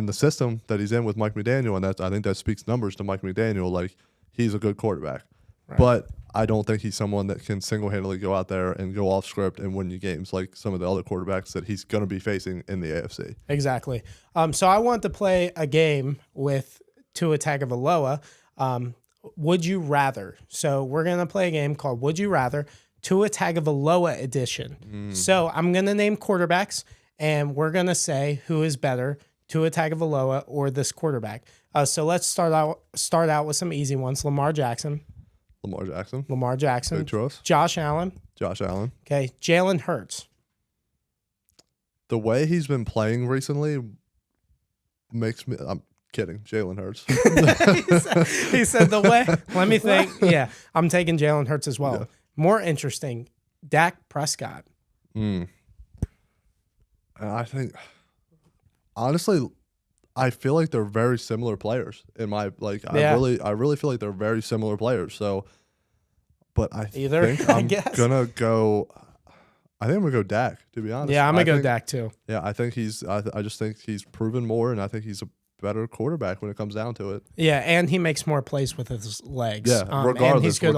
the system that he's in with Mike McDaniel, and I think that speaks numbers to Mike McDaniel. Like, he's a good quarterback, right. But I don't think he's someone that can single-handedly go out there and go off script and win you games like some of the other quarterbacks that he's going to be facing in the AFC. Exactly. So I want to play a game with Tua Tagovailoa. Would you rather? So we're going to play a game called Would You Rather. Tua Tagovailoa edition. So I'm going to name quarterbacks, and we're going to say who is better, Tua Tagovailoa or this quarterback. So let's start out with some easy ones. Lamar Jackson. Big trust. Josh Allen. Okay. Jalen Hurts. The way he's been playing recently makes me. I'm kidding. Jalen Hurts. he said the way. Let me think. Yeah, I'm taking Jalen Hurts as well. Yeah. More interesting, Dak Prescott. And I think, honestly, I feel like they're very similar players. I really feel like they're very similar players. So, but I think I'm gonna go. I think I'm gonna go Dak, to be honest. Yeah, I'm gonna go Dak too. Yeah, I think I just think he's proven more, and I think he's a better quarterback when it comes down to it. Yeah, and he makes more plays with his legs. Yeah, and he's good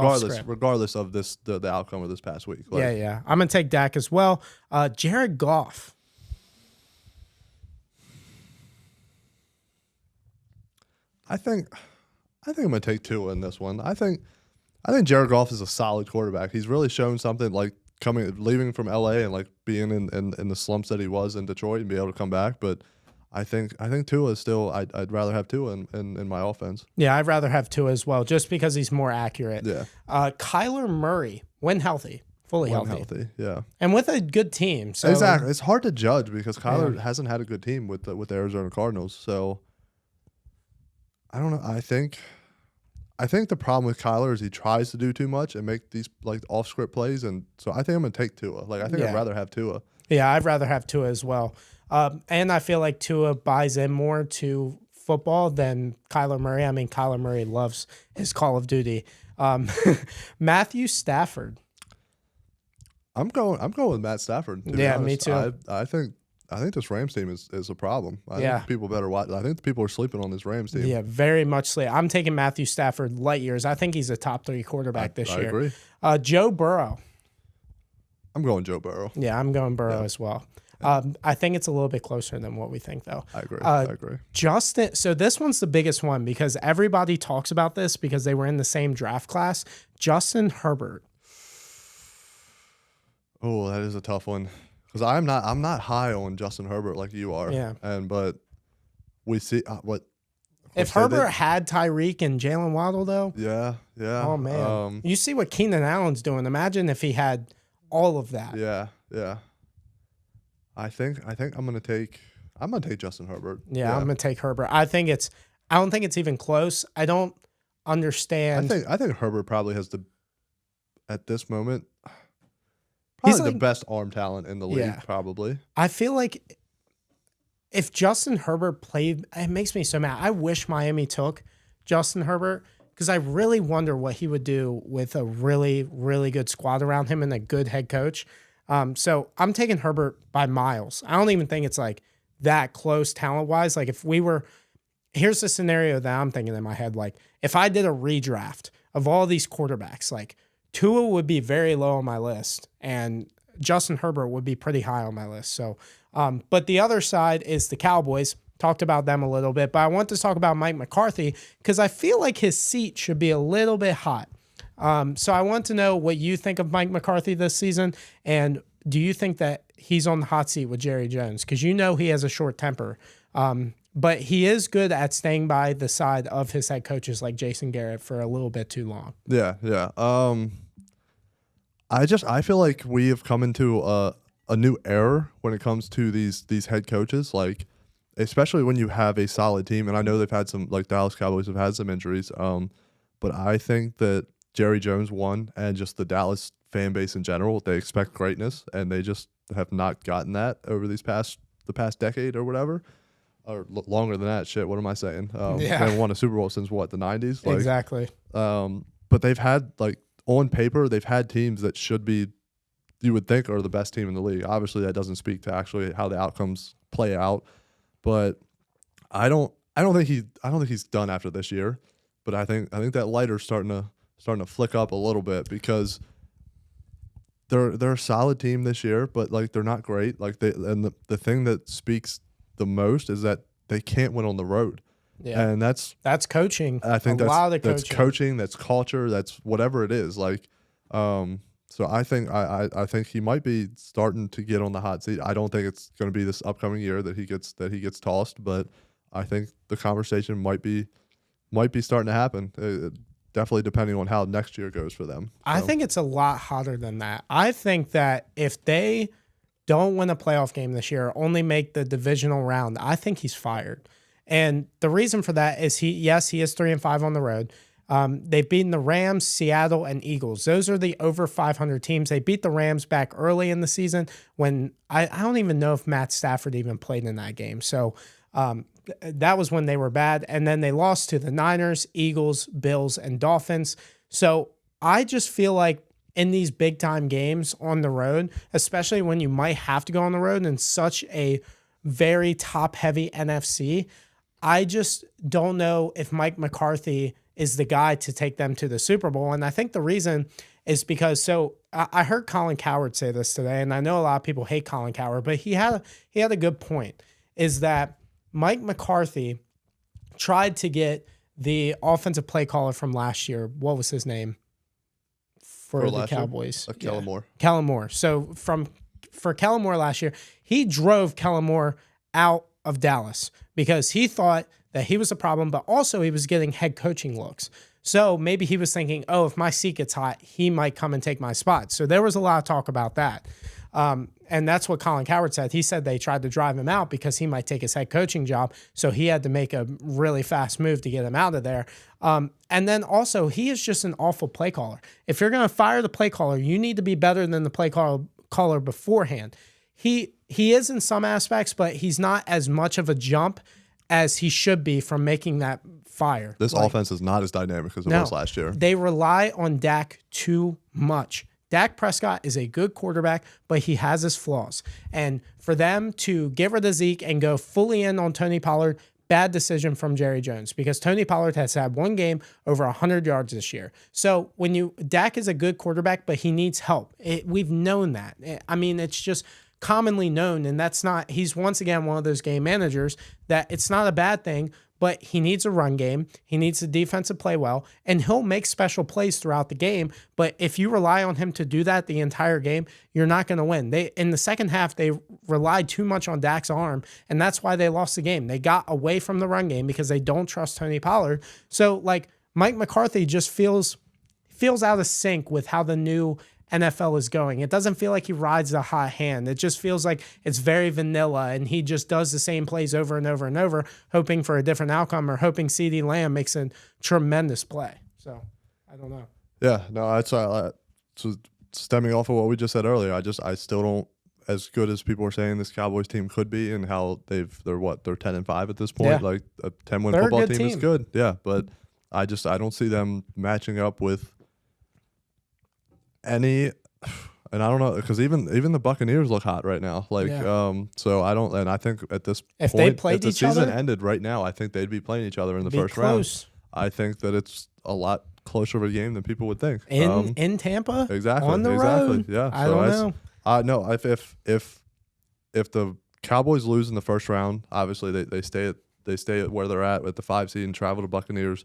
regardless of the outcome of this past week. Yeah. I'm gonna take Dak as well. Jared Goff. I think I'm gonna take Tua in this one. I think Jared Goff is a solid quarterback. He's really shown something, like leaving from LA and like being in the slumps that he was in Detroit and be able to come back. But I think Tua is still. I'd rather have Tua in my offense. Yeah, I'd rather have Tua as well, just because he's more accurate. Yeah. Kyler Murray, when healthy, fully healthy. Yeah. And with a good team. So exactly, it's hard to judge because Kyler hasn't had a good team with the Arizona Cardinals. So I don't know. I think the problem with Kyler is he tries to do too much and make these like off script plays, and so I think I'm gonna take Tua. Like I think I'd rather have Tua. Yeah, I'd rather have Tua as well. And I feel like Tua buys in more to football than Kyler Murray. I mean, Kyler Murray loves his Call of Duty. Matthew Stafford. I'm going with Matt Stafford. To be honest. Me too. I think this Rams team is a problem. I think people better watch. I think people are sleeping on this Rams team. Yeah, very much so. I'm taking Matthew Stafford light years. I think he's a top 3 quarterback this year. I agree. Joe Burrow. I'm going Joe Burrow. Yeah, I'm going Burrow as well. I think it's a little bit closer than what we think, though. I agree. Justin, so this one's the biggest one because everybody talks about this because they were in the same draft class. Justin Herbert. Oh, that is a tough one. Because I'm not high on Justin Herbert like you are. Yeah. But we see what. If Herbert had Tyreek and Jalen Waddle, though. Yeah. Oh man. You see what Keenan Allen's doing. Imagine if he had all of that. Yeah. I think I'm gonna take Justin Herbert. Yeah, I'm gonna take Herbert. I don't think it's even close. I don't understand. I think Herbert probably has at this moment. Probably the best arm talent in the league, probably. I feel like if Justin Herbert played, it makes me so mad. I wish Miami took Justin Herbert because I really wonder what he would do with a really, really good squad around him and a good head coach. So I'm taking Herbert by miles. I don't even think it's like that close talent-wise. Like here's the scenario that I'm thinking in my head. Like if I did a redraft of all these quarterbacks, like Tua would be very low on my list, and Justin Herbert would be pretty high on my list. So, but the other side is the Cowboys. Talked about them a little bit, but I want to talk about Mike McCarthy because I feel like his seat should be a little bit hot. So I want to know what you think of Mike McCarthy this season, and do you think that he's on the hot seat with Jerry Jones? Because you know he has a short temper, but he is good at staying by the side of his head coaches like Jason Garrett for a little bit too long. Yeah. I feel like we have come into a new era when it comes to these head coaches, like especially when you have a solid team. And I know they've had some, like Dallas Cowboys have had some injuries, but I think that Jerry Jones won, and just the Dallas fan base in general, they expect greatness, and they just have not gotten that over the past decade or whatever. Or longer than that. Shit, what am I saying? They haven't won a Super Bowl since what, the 90s? Like, exactly. But they've had, like, on paper, they've had teams that should be, you would think, are the best team in the league. Obviously, that doesn't speak to actually how the outcomes play out. But I don't think he's done after this year. But I think that lighter's starting to flick up a little bit because they're a solid team this year, but like they're not great. Like the thing that speaks the most is that they can't win on the road. Yeah. And that's coaching. I think that's coaching, that's culture, that's whatever it is. Like So I think he might be starting to get on the hot seat. I don't think it's going to be this upcoming year that he gets tossed, but I think the conversation might be starting to happen. Definitely depending on how next year goes for them. I think it's a lot hotter than that. I think that if they don't win a playoff game this year, only make the divisional round, I think he's fired. And the reason for that is he is 3-5 on the road. They've beaten the Rams, Seattle, and Eagles. Those are the over 500 teams. They beat the Rams back early in the season when I don't even know if Matt Stafford even played in that game. So that was when they were bad. And then they lost to the Niners, Eagles, Bills, and Dolphins. So I just feel like in these big time games on the road, especially when you might have to go on the road in such a very top heavy NFC, I just don't know if Mike McCarthy is the guy to take them to the Super Bowl. And I think the reason is because, so I heard Colin Cowherd say this today, and I know a lot of people hate Colin Cowherd, but he had a good point, is that Mike McCarthy tried to get the offensive play caller from last year. What was his name? For the Cowboys. Kellen Moore. Kellen Moore. So for Kellen Moore last year, he drove Kellen Moore out of Dallas because he thought that he was a problem, but also he was getting head coaching looks. So maybe he was thinking, oh, if my seat gets hot, he might come and take my spot. So there was a lot of talk about that. And that's what Colin Cowherd said. He said they tried to drive him out because he might take his head coaching job. So he had to make a really fast move to get him out of there. And then also, he is just an awful play caller. If you're going to fire the play caller, you need to be better than the play caller beforehand. He is in some aspects, but he's not as much of a jump as he should be from making that fire. This offense is not as dynamic as it was last year. They rely on Dak too much. Dak Prescott is a good quarterback, but he has his flaws. And for them to get rid of Zeke and go fully in on Tony Pollard, bad decision from Jerry Jones, because Tony Pollard has had one game over 100 yards this year. So Dak is a good quarterback, but he needs help. We've known that. I mean, it's just commonly known, and he's once again one of those game managers that it's not a bad thing, but he needs a run game. He needs the defense to play well, and he'll make special plays throughout the game. But if you rely on him to do that the entire game, you're not going to win. In the second half, they relied too much on Dak's arm, and that's why they lost the game. They got away from the run game because they don't trust Tony Pollard. So, Mike McCarthy just feels out of sync with how the new NFL is going. It doesn't feel like he rides the hot hand. It just feels like it's very vanilla, and he just does the same plays over and over and over, hoping for a different outcome or hoping CeeDee Lamb makes a tremendous play. So, I don't know. Yeah, no, that's so stemming off of what we just said earlier. I still don't, as good as people are saying this Cowboys team could be, and how they're 10-5 at this point. Yeah. Like a 10-win They're football a good team is good. Yeah, but I don't see them matching up with any, and I don't know, because even the Buccaneers look hot right now. So I don't, and I think at this if point, they played if the each season other, ended right now, I think they'd be playing each other in the first close. round. I think that it's a lot closer of a game than people would think. In Tampa, exactly, on the road. Yeah, I don't know. No, if the Cowboys lose in the first round, obviously they stay at where they're at the 5 seed and travel to Buccaneers,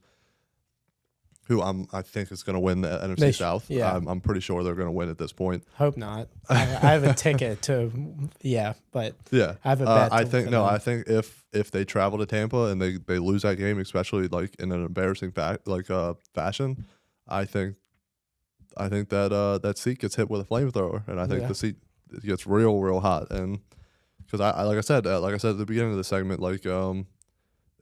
who I think is going to win the NFC South. Yeah. I'm pretty sure they're going to win at this point. Hope not. I have a ticket to, but yeah, I have a bet. I think if they travel to Tampa and they lose that game, especially in an embarrassing fashion, I think that seat gets hit with a flamethrower, and I think the seat gets real hot. And because like I said at the beginning of the segment,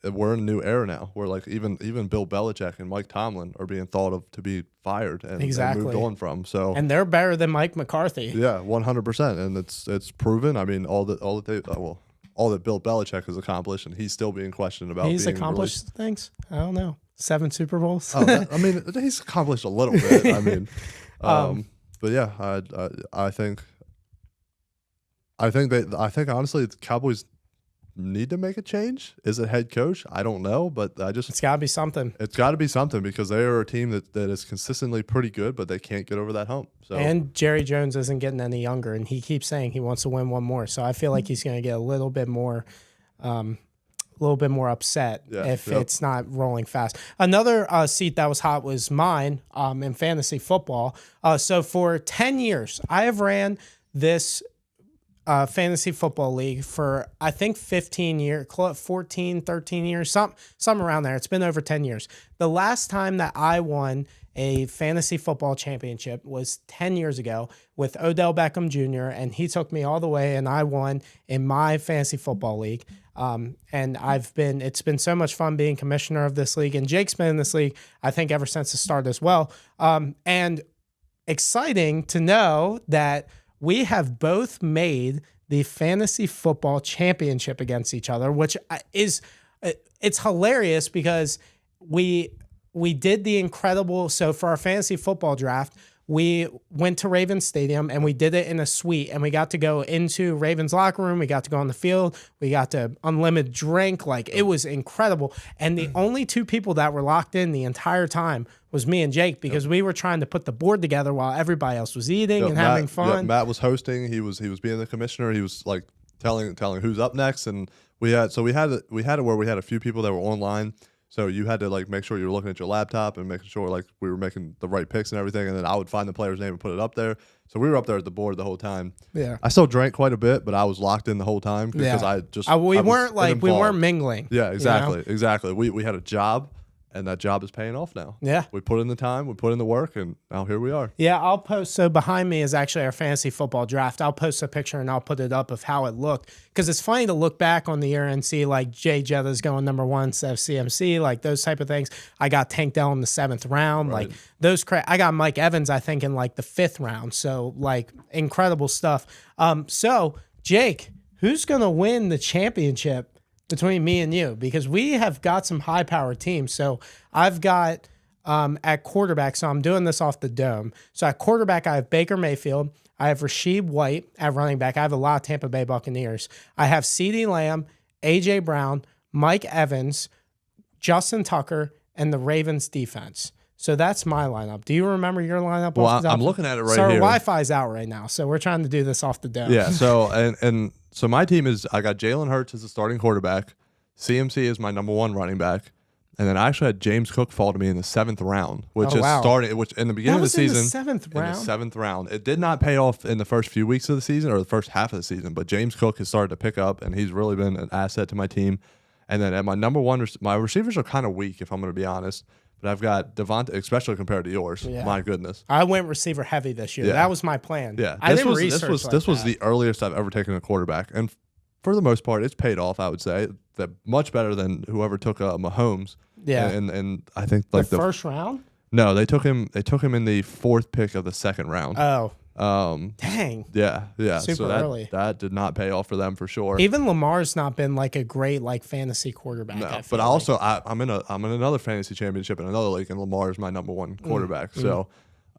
we're in a new era now where even Bill Belichick and Mike Tomlin are being thought of to be fired and moved on from. So, and they're better than Mike McCarthy. Yeah, 100%, and it's proven. I mean, all that Bill Belichick has accomplished, and he's still being questioned about. He's accomplished things. I don't know, 7 Super Bowls. I mean, he's accomplished a little bit. I mean, but yeah, I think honestly, the Cowboys need to make a change. Is it head coach? I don't know, but it's got to be something. It's got to be something, because they are a team that is consistently pretty good, but they can't get over that hump. So, and Jerry Jones isn't getting any younger, and he keeps saying he wants to win one more. So I feel like he's going to get a little bit more little bit more upset if it's not rolling fast. Another seat that was hot was mine in fantasy football. So for 10 years, I have ran this fantasy football league for I think 15 years, 14, 13 years, something around there. It's been over 10 years. The last time that I won a fantasy football championship was 10 years ago with Odell Beckham Jr. and he took me all the way and I won in my fantasy football league. And it's been so much fun being commissioner of this league, and Jake's been in this league, I think, ever since the start as well. And exciting to know that we have both made the fantasy football championship against each other, which it's hilarious because we did the incredible. So for our fantasy football draft, we went to Ravens Stadium and we did it in a suite, and we got to go into Ravens locker room. We got to go on the field. We got to unlimited drink. Like, it was incredible. And the only two people that were locked in the entire time was me and Jake, because we were trying to put the board together while everybody else was eating and having fun. Matt was hosting. He was being the commissioner. He was like telling who's up next, and we had it where we had a few people that were online. So you had to like make sure you were looking at your laptop and making sure like we were making the right picks and everything, and then I would find the player's name and put it up there. So we were up there at the board the whole time. Yeah, I still drank quite a bit, but I was locked in the whole time because we weren't mingling. Yeah, exactly. We had a job, and that job is paying off now. Yeah. We put in the time, we put in the work, and now here we are. Yeah, I'll post. So behind me is actually our fantasy football draft. I'll post a picture and I'll put it up of how it looked, because it's funny to look back on the year and see like Jay Jetta's going number 1 instead of CMC, like those type of things. I got Tank Dell in the 7th round. Right. Like those, I got Mike Evans, I think, in like the 5th round. So like incredible stuff. So Jake, who's going to win the championship between me and you? Because we have got some high-powered teams. So I've got at quarterback, so I'm doing this off the dome. So at quarterback, I have Baker Mayfield. I have Rasheed White at running back. I have a lot of Tampa Bay Buccaneers. I have CeeDee Lamb, A.J. Brown, Mike Evans, Justin Tucker, and the Ravens defense. So that's my lineup. Do you remember your lineup? Well, I'm looking at it right here. here. So our Wi-Fi's out right now, so we're trying to do this off the dome. Yeah, so and so my team is, I got Jalen Hurts as the starting quarterback. CMC is my number 1 running back. And then I actually had James Cook fall to me in the 7th round, which which in the beginning of the season. In the 7th round? In the 7th round. It did not pay off in the first few weeks of the season or the first half of the season, but James Cook has started to pick up, and he's really been an asset to my team. And then at my number 1, my receivers are kind of weak, if I'm going to be honest. But I've got Devontae, especially compared to yours. Yeah. My goodness. I went receiver heavy this year. Yeah. That was my plan. Yeah. I didn't research This was the earliest I've ever taken a quarterback. And for the most part, it's paid off, I would say. That much better than whoever took Mahomes. Yeah. And I think like the first round? No, they took him in the 4th pick of the 2nd round. Oh. Dang. Yeah. Super early. That did not pay off for them for sure. Even Lamar's not been like a great like fantasy quarterback. No, but also I'm in another fantasy championship in another league, and Lamar is my number 1 quarterback. So,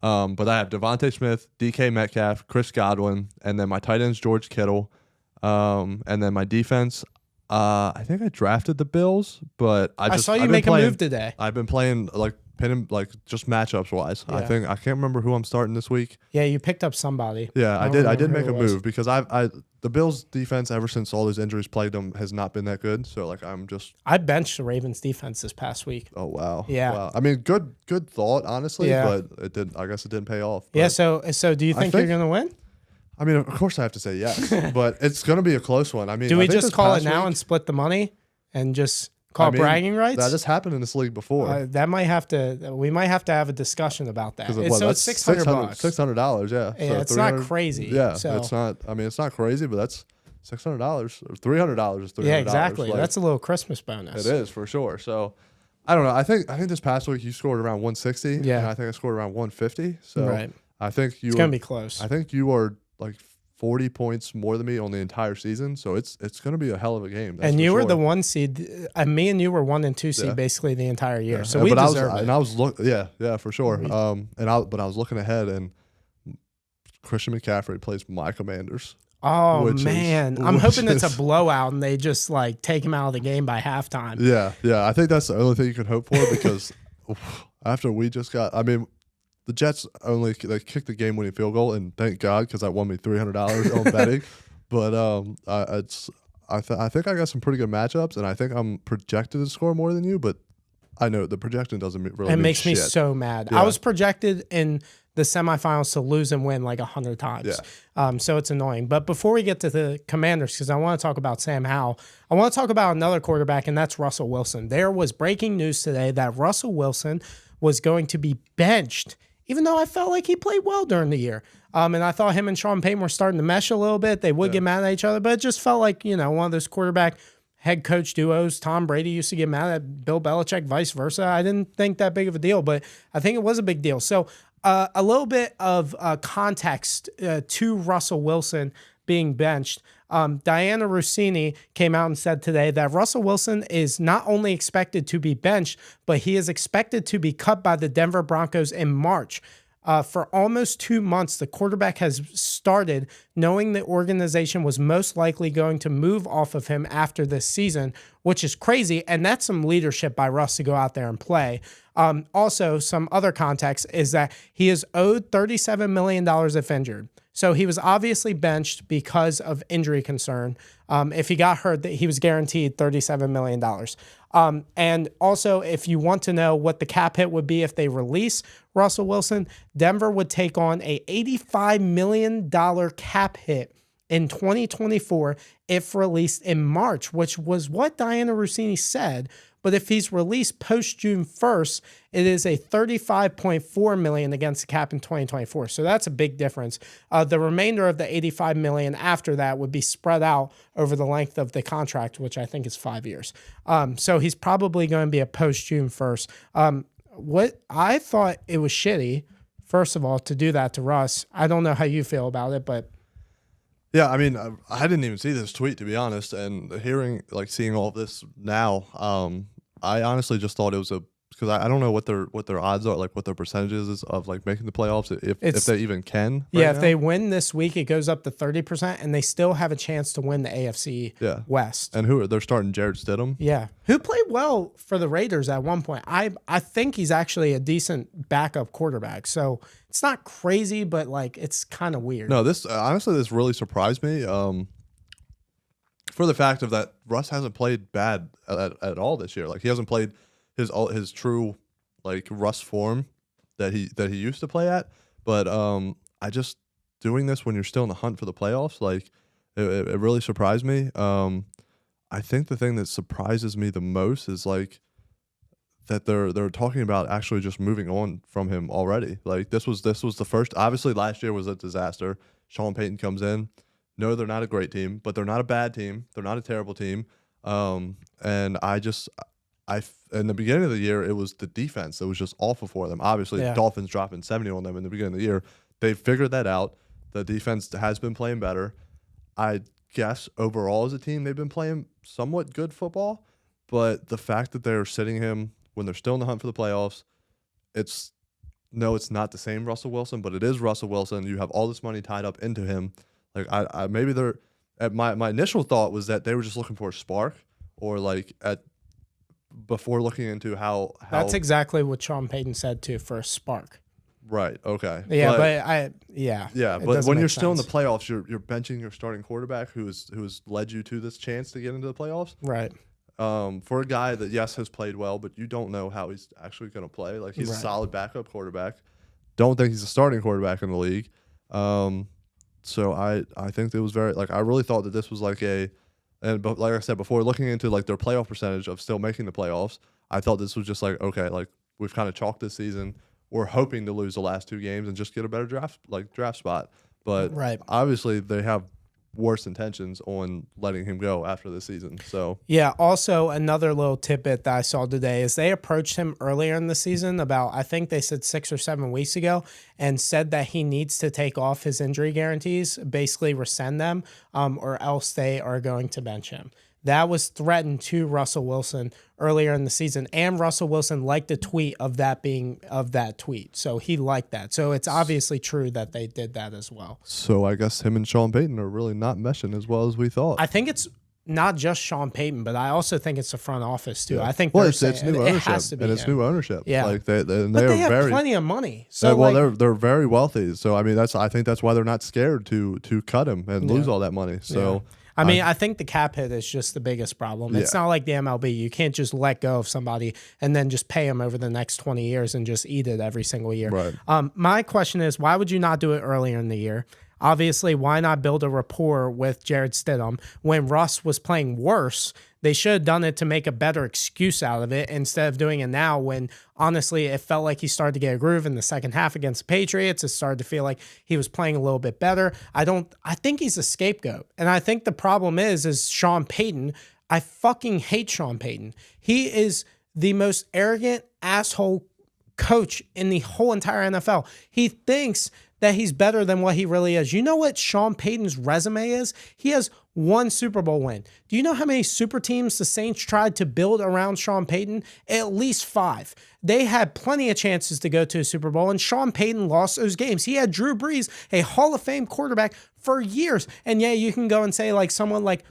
but I have Devontae Smith, DK Metcalf, Chris Godwin, and then my tight end's George Kittle, and then my defense. I think I drafted the Bills, but I saw you make a move today. I've been playing like just matchups wise. Yeah. I can't remember who I'm starting this week. Yeah, you picked up somebody. Yeah, I did make a move because the Bills defense ever since all those injuries plagued them has not been that good. So like I benched the Ravens defense this past week. Oh wow. Yeah. Wow. I mean, good thought honestly, but I guess it didn't pay off. But yeah. So do you think you're gonna win? I mean, of course I have to say yes, but it's going to be a close one. I mean, do we just call it now and split the money and just call it bragging rights? That has happened in this league before. We might have to have a discussion about that. So it's $600. $600, yeah. Yeah, so it's not crazy. Yeah, so. It's not. I mean, it's not crazy, but that's $600 or $300 is $300. Yeah, exactly. Like, that's a little Christmas bonus. It is for sure. So I don't know. I think this past week you scored around 160. Yeah, and I think I scored around 150. So right. I think it's gonna be close. I think you are like 40 points more than me on the entire season, so it's going to be a hell of a game. And you were the 1 seed. Me and you were 1 and 2 seed basically the entire year. Yeah. So we deserve it. And I was for sure. But I was looking ahead, and Christian McCaffrey plays my Commanders. Oh man, I'm hoping it's a blowout and they just like take him out of the game by halftime. Yeah. I think that's the only thing you could hope for because after we just got, I mean. The Jets they kicked the game-winning field goal, and thank God because that won me $300 on betting. But I think I got some pretty good matchups, and I think I'm projected to score more than you, but I know the projection doesn't really It mean makes me shit. so mad. Yeah. I was projected in the semifinals to lose and win like 100 times. So it's annoying. But before we get to the Commanders, because I want to talk about Sam Howell, I want to talk about another quarterback, and that's Russell Wilson. There was breaking news today that Russell Wilson was going to be benched, even though I felt like he played well during the year. And I thought him and Sean Payton were starting to mesh a little bit. They would get mad at each other, but it just felt like, one of those quarterback head coach duos. Tom Brady used to get mad at Bill Belichick, vice versa. I didn't think that big of a deal, but I think it was a big deal. So a little bit of context to Russell Wilson being benched. Diana Rossini came out and said today that Russell Wilson is not only expected to be benched, but he is expected to be cut by the Denver Broncos in March. For almost 2 months, the quarterback has started knowing the organization was most likely going to move off of him after this season, which is crazy. And that's some leadership by Russ to go out there and play. Also, some other context is that he is owed $37 million if injured. So he was obviously benched because of injury concern. If he got hurt, he was guaranteed $37 million. And also, if you want to know what the cap hit would be if they release Russell Wilson, Denver would take on a $85 million cap hit in 2024 if released in March, which was what Diana Rossini said. But if he's released post June 1st, it is a $35.4 million against the cap in 2024. So that's a big difference. The remainder of the $85 million after that would be spread out over the length of the contract, which I think is 5 years. So he's probably going to be a post June 1st. What I thought it was shitty, first of all, to do that to Russ. I don't know how you feel about it, but yeah, I mean, I didn't even see this tweet, to be honest, and seeing all of this now, I honestly just thought it was because I don't know what their odds are, like what their percentages is of like making the playoffs, if they even can. If they win this week, it goes up to 30%, and they still have a chance to win the AFC West. And they're starting Jared Stidham? Yeah, who played well for the Raiders at one point. I think he's actually a decent backup quarterback. So it's not crazy, but like it's kind of weird. No, this honestly, this really surprised me. For the fact of that Russ hasn't played bad at all this year. Like he hasn't played his true like Russ form that he used to play at. But I just doing this when you're still in the hunt for the playoffs, like it really surprised me. I think the thing that surprises me the most is like that they're talking about actually just moving on from him already. Like this was the first. Obviously, last year was a disaster. Sean Payton comes in. No, they're not a great team, but they're not a bad team. They're not a terrible team. And in the beginning of the year, it was the defense that was just awful for them. Obviously, the Dolphins dropping 70 on them in the beginning of the year. They figured that out. The defense has been playing better. I guess overall as a team, they've been playing somewhat good football. But the fact that they're sitting him when they're still in the hunt for the playoffs, it's not the same Russell Wilson, but it is Russell Wilson. You have all this money tied up into him. Like I maybe they're my initial thought was that they were just looking for a spark, or like before looking into how that's exactly what Sean Payton said too, for a spark. Right. Okay. Yeah, but when you're still in the playoffs, you're benching your starting quarterback who's led you to this chance to get into the playoffs. Right. For a guy that has played well, but you don't know how he's actually going to play. Like he's a solid backup quarterback. Don't think he's a starting quarterback in the league. So I think it was very I really thought that this was but like I said before, looking into like their playoff percentage of still making the playoffs, I thought this was just like, okay, like we've kind of chalked this season. We're hoping to lose the last 2 games and just get a better draft spot. But obviously they have worse intentions on letting him go after this season. So yeah, also another little tidbit that I saw today is they approached him earlier in the season, about I think they said 6 or 7 weeks ago, and said that he needs to take off his injury guarantees, basically rescind them, or else they are going to bench him. That was threatened to Russell Wilson earlier in the season, and Russell Wilson liked a tweet of that tweet. So he liked that. So it's obviously true that they did that as well. So I guess him and Sean Payton are really not meshing as well as we thought. I think it's not just Sean Payton, but I also think it's the front office too. Yeah. I think it's new ownership. It has to be, it's new ownership. Yeah, like they have plenty of money. So they're very wealthy. So I mean, I think that's why they're not scared to cut him and lose all that money. So. Yeah. I mean, I think the cap hit is just the biggest problem. It's not like the MLB. You can't just let go of somebody and then just pay them over the next 20 years and just eat it every single year. Right. My question is, why would you not do it earlier in the year? Obviously, why not build a rapport with Jared Stidham? When Russ was playing worse, they should have done it to make a better excuse out of it instead of doing it now when, honestly, it felt like he started to get a groove in the second half against the Patriots. It started to feel like he was playing a little bit better. I think he's a scapegoat. And I think the problem is Sean Payton. I fucking hate Sean Payton. He is the most arrogant asshole coach in the whole entire NFL. He thinks that he's better than what he really is. You know what Sean Payton's resume is? He has 1 Super Bowl win. Do you know how many super teams the Saints tried to build around Sean Payton? At least 5. They had plenty of chances to go to a Super Bowl, and Sean Payton lost those games. He had Drew Brees, a Hall of Fame quarterback, for years. And yeah, you can go and say like someone like,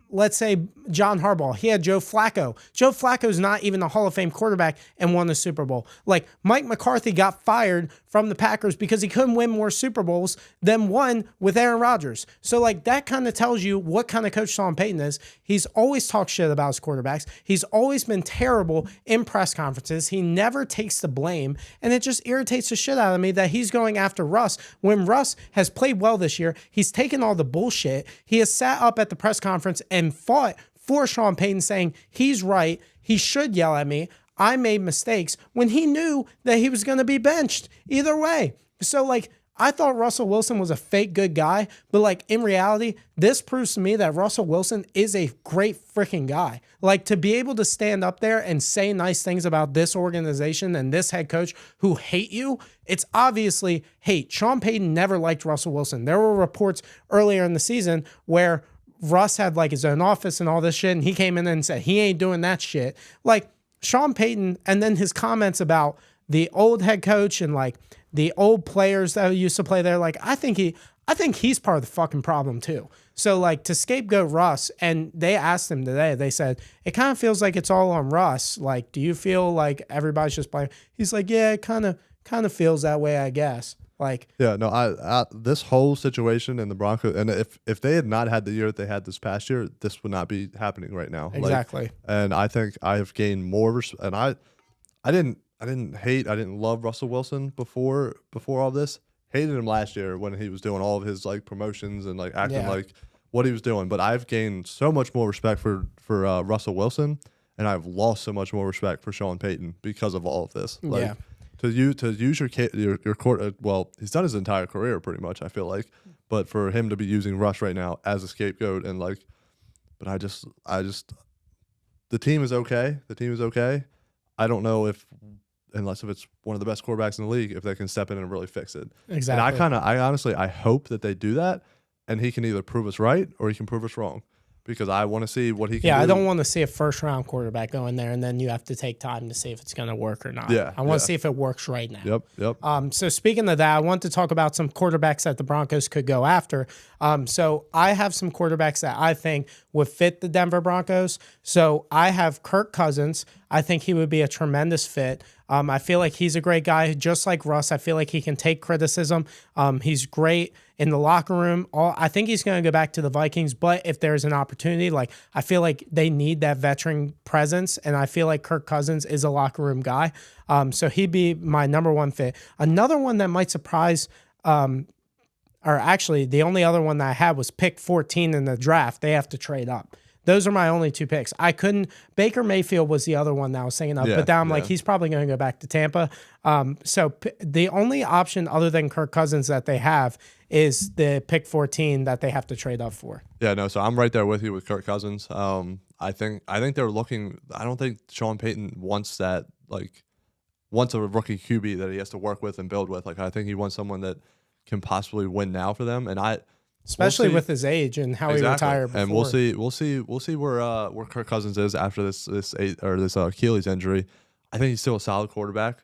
let's say John Harbaugh. He had Joe Flacco. Joe Flacco's not even a Hall of Fame quarterback and won the Super Bowl. Like Mike McCarthy got fired from the Packers because he couldn't win more Super Bowls than one with Aaron Rodgers. So like that kind of tells you what kind of coach Sean Payton is. He's always talked shit about his quarterbacks. He's always been terrible in press conferences. He never takes the blame, and it just irritates the shit out of me that he's going after Russ when Russ has played well this year. He's taken all the bullshit. He has sat up at the press conference and fought for Sean Payton, saying he's right. He should yell at me. I made mistakes when he knew that he was going to be benched either way. So like, I thought Russell Wilson was a fake good guy, but like in reality, this proves to me that Russell Wilson is a great freaking guy. Like to be able to stand up there and say nice things about this organization and this head coach who hate you, it's obviously hate. Sean Payton never liked Russell Wilson. There were reports earlier in the season where Russ had like his own office and all this shit, and he came in and said he ain't doing that shit. Like Sean Payton, and then his comments about the old head coach and like the old players that used to play there. Like I think he's part of the fucking problem too. So like to scapegoat Russ, and they asked him today, they said, it kind of feels like it's all on Russ. Like, do you feel like everybody's just playing? He's like, yeah, it kind of feels that way, I guess. Like, yeah, no, I this whole situation in the Broncos, and if they had not had the year that they had this past year, this would not be happening right now. Exactly. Like, and I think I have gained more and I didn't love Russell Wilson before all this. Hated him last year when he was doing all of his like promotions and like acting like what he was doing. But I've gained so much more respect for Russell Wilson, and I've lost so much more respect for Sean Payton because of all of this. Like, to use your court, well, he's done his entire career pretty much, I feel like, but for him to be using Russ right now as a scapegoat and like, but I just the team is okay. The team is okay. I don't know unless it's one of the best quarterbacks in the league, if they can step in and really fix it. Exactly. And I honestly hope that they do that, and he can either prove us right or he can prove us wrong. Because I want to see what he can do. Yeah, I don't want to see a first-round quarterback go in there, and then you have to take time to see if it's going to work or not. Yeah, I want to see if it works right now. Yep. So speaking of that, I want to talk about some quarterbacks that the Broncos could go after. So I have some quarterbacks that I think would fit the Denver Broncos. So I have Kirk Cousins. I think he would be a tremendous fit. I feel like he's a great guy, just like Russ. I feel like he can take criticism. He's great in the locker room. I think he's going to go back to the Vikings, but if there's an opportunity, like I feel like they need that veteran presence, and I feel like Kirk Cousins is a locker room guy. So he'd be my number one fit. Another one that might surprise, or actually the only other one that I had was pick 14 in the draft. They have to trade up. Those are my only 2 picks. Baker Mayfield was the other one that I was thinking of, but now I'm like, he's probably going to go back to Tampa. So the only option other than Kirk Cousins that they have is the pick 14 that they have to trade up for. Yeah, no, so I'm right there with you with Kirk Cousins. I think they're looking, I don't think Sean Payton wants that, like, wants a rookie QB that he has to work with and build with. Like, I think he wants someone that can possibly win now for them. And especially with his age and how he retired before. And we'll see where Kirk Cousins is after this Achilles injury. I think he's still a solid quarterback.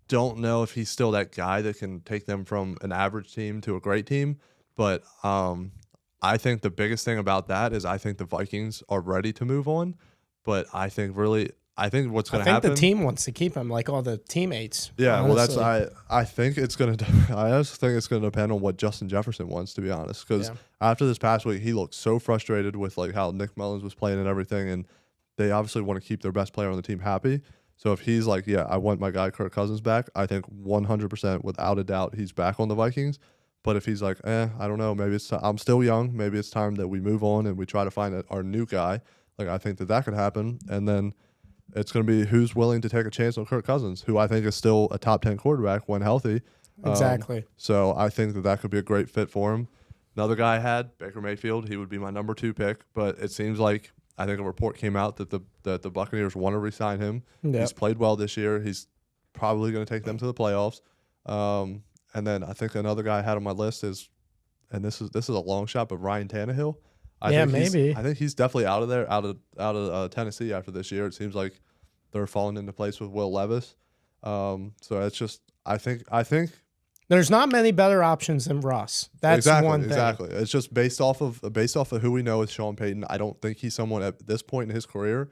Don't know if he's still that guy that can take them from an average team to a great team, but I think the biggest thing about that is I think the Vikings are ready to move on, but I think really I think what's going I to think happen. the team wants to keep him, like all the teammates. Yeah, honestly. well, I think it's going to. I also think it's going to depend on what Justin Jefferson wants, to be honest. Because after this past week, he looked so frustrated with like how Nick Mullins was playing and everything, and they obviously want to keep their best player on the team happy. So if he's like, yeah, I want my guy Kirk Cousins back, I think 100% without a doubt he's back on the Vikings. But if he's like, I don't know, maybe I'm still young, maybe it's time that we move on and we try to find our new guy. Like I think that could happen, and then it's going to be who's willing to take a chance on Kirk Cousins, who I think is still a top 10 quarterback when healthy. Exactly. So I think that could be a great fit for him. Another guy I had, Baker Mayfield. He would be my number 2 pick, but it seems like I think a report came out that the Buccaneers want to re-sign him. Yep. He's played well this year. He's probably going to take them to the playoffs. And then I think another guy I had on my list is, and this is a long shot, but Ryan Tannehill. I think he's definitely out of there, out of Tennessee after this year. It seems like they're falling into place with Will Levis. So it's just I think there's not many better options than Russ. That's one thing. Exactly. It's just based off of who we know is Sean Payton. I don't think he's someone at this point in his career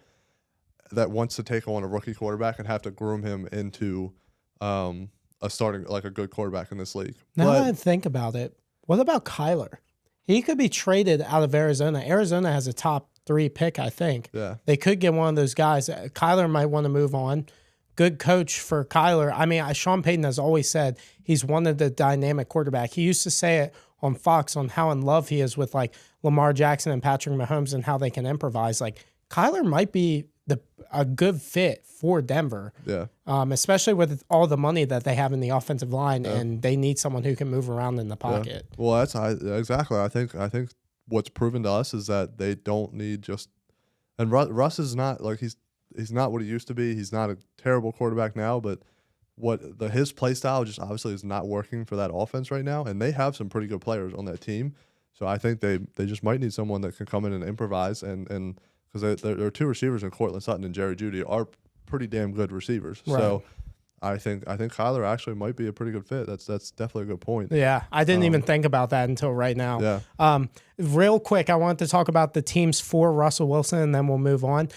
that wants to take on a rookie quarterback and have to groom him into a starting like a good quarterback in this league. Now that I think about it, what about Kyler? He could be traded out of Arizona. Arizona has a top 3 pick, I think. Yeah. They could get one of those guys. Kyler might want to move on. Good coach for Kyler. I mean, Sean Payton has always said he's wanted the dynamic quarterback. He used to say it on Fox on how in love he is with like Lamar Jackson and Patrick Mahomes and how they can improvise. Like Kyler might be a good fit for Denver. Yeah. Especially with all the money that they have in the offensive line, and they need someone who can move around in the pocket. Yeah. Well, exactly. I think what's proven to us is that they don't need just. And Russ is not like he's not what he used to be. He's not a terrible quarterback now, but his play style just obviously is not working for that offense right now. And they have some pretty good players on that team, so I think they just might need someone that can come in and improvise and. Because there are 2 receivers in Cortland Sutton and Jerry Jeudy are pretty damn good receivers. Right. So I think Kyler actually might be a pretty good fit. That's definitely a good point. Yeah, I didn't even think about that until right now. Yeah. Real quick, I wanted to talk about the teams for Russell Wilson, and then we'll move on.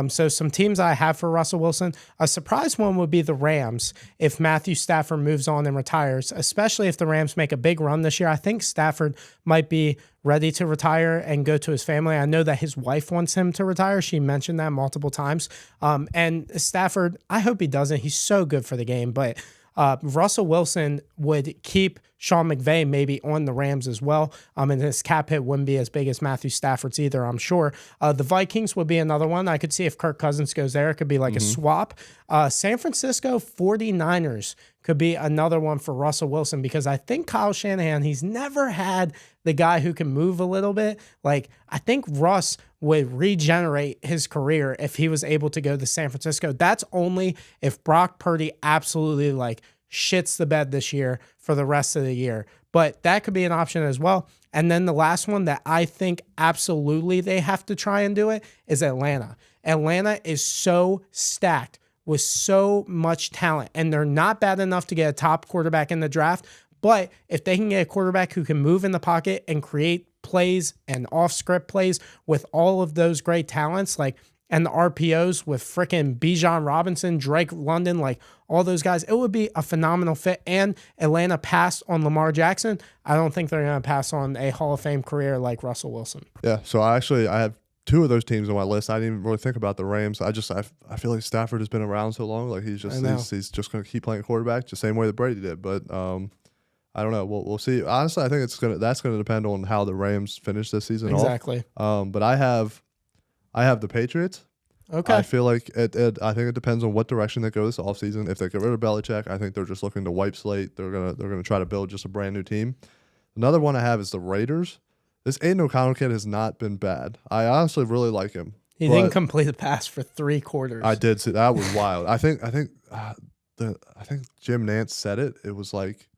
So some teams I have for Russell Wilson. A surprise one would be the Rams if Matthew Stafford moves on and retires, especially if the Rams make a big run this year. I think Stafford might be ready to retire and go to his family. I know that his wife wants him to retire. She mentioned that multiple times. And Stafford, I hope he doesn't. He's so good for the game, but Russell Wilson would keep Sean McVay maybe on the Rams as well. And his cap hit wouldn't be as big as Matthew Stafford's either, I'm sure. The Vikings would be another one. I could see if Kirk Cousins goes there, it could be like a swap. San Francisco 49ers could be another one for Russell Wilson because I think Kyle Shanahan, he's never had the guy who can move a little bit. Like, I think Russ would regenerate his career if he was able to go to San Francisco. That's only if Brock Purdy absolutely like shits the bed this year for the rest of the year. But that could be an option as well. And then the last one that I think absolutely they have to try and do it is Atlanta. Atlanta is so stacked with so much talent, and they're not bad enough to get a top quarterback in the draft. But if they can get a quarterback who can move in the pocket and create plays and off-script plays with all of those great talents, like and the RPOs with freaking Bijan Robinson, Drake London, like all those guys, it would be a phenomenal fit. And Atlanta passed on Lamar Jackson. I don't think they're going to pass on a Hall of Fame career like Russell Wilson. Yeah, so I have 2 of those teams on my list. I didn't even really think about the Rams. I feel like Stafford has been around so long, like he's just going to keep playing quarterback the same way that Brady did. But I don't know. We'll see. Honestly, I think that's gonna depend on how the Rams finish this season. Exactly. But I have the Patriots. Okay. I feel like I think it depends on what direction they go this offseason. If they get rid of Belichick, I think they're just looking to wipe slate. They're gonna try to build just a brand new team. Another one I have is the Raiders. This Aiden O'Connell kid has not been bad. I honestly really like him. He didn't complete a pass for 3 quarters. I did see that was wild. I think Jim Nance said it. It was like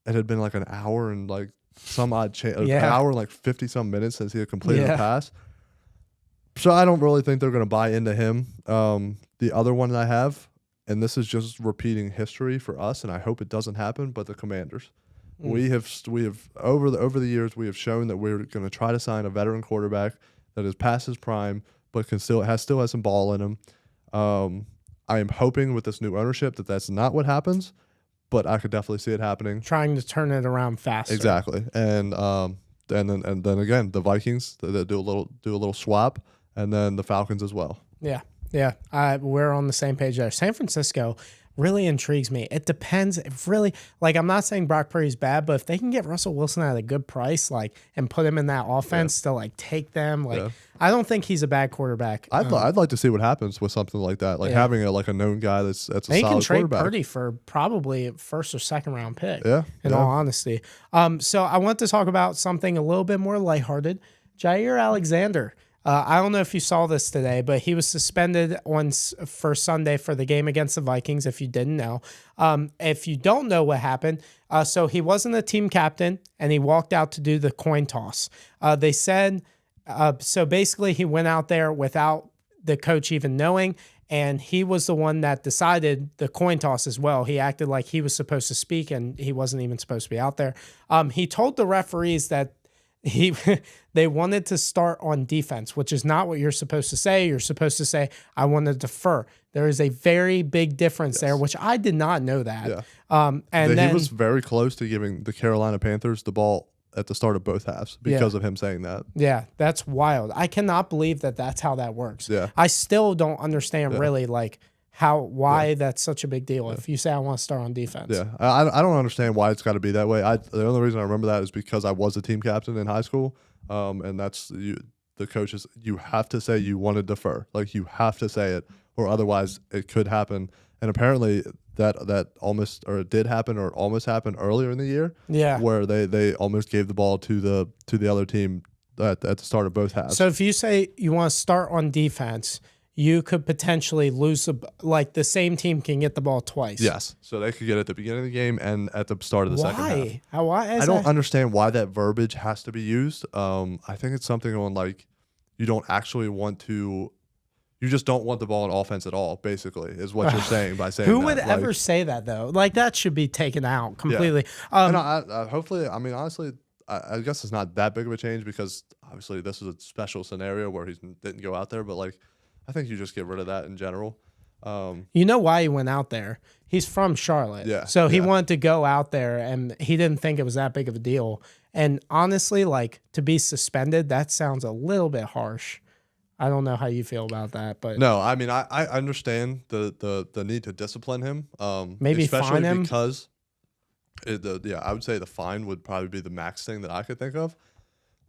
it had been like an hour and like some odd an hour and like 50 some minutes since he had completed a pass. So I don't really think they're going to buy into him. The other one that I have, and this is just repeating history for us, and I hope it doesn't happen, but the Commanders. We have over the years we have shown that we're going to try to sign a veteran quarterback that is past his prime, but still has some ball in him. I am hoping with this new ownership that that's not what happens, but I could definitely see it happening. Trying to turn it around faster. Exactly, and then again the Vikings they do a little swap, and then the Falcons as well. Yeah. We're on the same page there. San Francisco really intrigues me. It depends. If really, like, I'm not saying Brock Purdy's bad, but if they can get Russell Wilson at a good price, like, and put him in that offense to like take them, like, I don't think he's a bad quarterback. I'd like to see what happens with something like that, like having a known guy that's a they solid can trade quarterback. Purdy for probably a first or second round pick. Yeah, in all honesty. So I want to talk about something a little bit more lighthearted. Jaire Alexander. I don't know if you saw this today, but he was suspended for Sunday for the game against the Vikings, if you didn't know. If you don't know what happened, so he wasn't a team captain, and he walked out to do the coin toss. They said, so basically he went out there without the coach even knowing, and he was the one that decided the coin toss as well. He acted like he was supposed to speak, and he wasn't even supposed to be out there. He told the referees that they wanted to start on defense, which is not what you're supposed to say. You're supposed to say, I want to defer. There is a very big difference there, which I did not know that. Yeah. And he was very close to giving the Carolina Panthers the ball at the start of both halves because of him saying that. Yeah, that's wild. I cannot believe that that's how that works. Yeah. I still don't understand really like why that's such a bip deal if you say I want to start on defense. Yeah, I don't understand why it's got to be that way. The only reason I remember that is because I was a team captain in high school, and that's the coaches. You have to say you want to defer, like you have to say it, or otherwise it could happen. And apparently that almost or it did happen or almost happened earlier in the year. Yeah, where they almost gave the ball to the other team at the start of both halves. So if you say you want to start on defense, you could potentially lose, the same team can get the ball twice. Yes. So they could get it at the beginning of the game and at the start of the second half. Why? I don't understand why that verbiage has to be used. I think it's something on like you don't actually want to. You just don't want the ball in offense at all, basically, is what you're saying by saying Who that. would ever say that, though? Like, that should be taken out completely. Yeah. And hopefully, I mean, honestly, I guess it's not that big of a change because obviously this is a special scenario where he didn't go out there, but like, I think you just get rid of that in general. You know why he went out there? He's from Charlotte. Yeah. So he wanted to go out there, and he didn't think it was that big of a deal. And honestly, like, to be suspended, that sounds a little bit harsh. I don't know how you feel about that, but no, I mean, I understand the need to discipline him. Maybe especially fine him because I would say the fine would probably be the max thing that I could think of.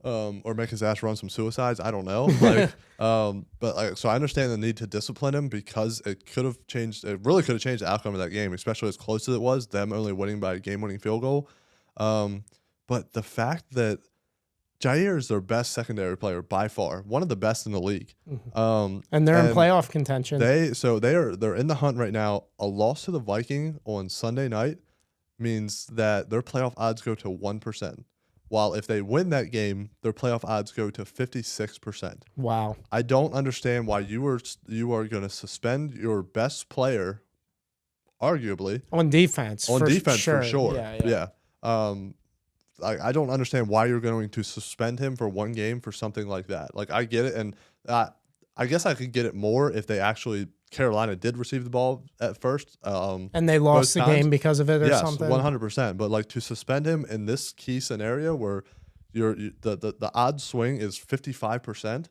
Or make his ass run some suicides. I don't know. Like, but like, so I understand the need to discipline him because it could have changed. It really could have changed the outcome of that game, especially as close as it was. Them only winning by a game-winning field goal. But the fact that Jaire is their best secondary player by far, one of the best in the league. and they're in playoff contention. They're in the hunt right now. A loss to the Viking on Sunday night means that their playoff odds go to 1%. While if they win that game, their playoff odds go to 56%. Wow. I don't understand why you are going to suspend your best player, arguably. On defense. For sure. Yeah. I don't understand why you're going to suspend him for one game for something like that. Like, I get it, and I guess I could get it more if they actually Carolina did receive the ball at first. And they lost the game because of it or something? Yes, 100%. But, like, to suspend him in this key scenario where the odds swing is 55%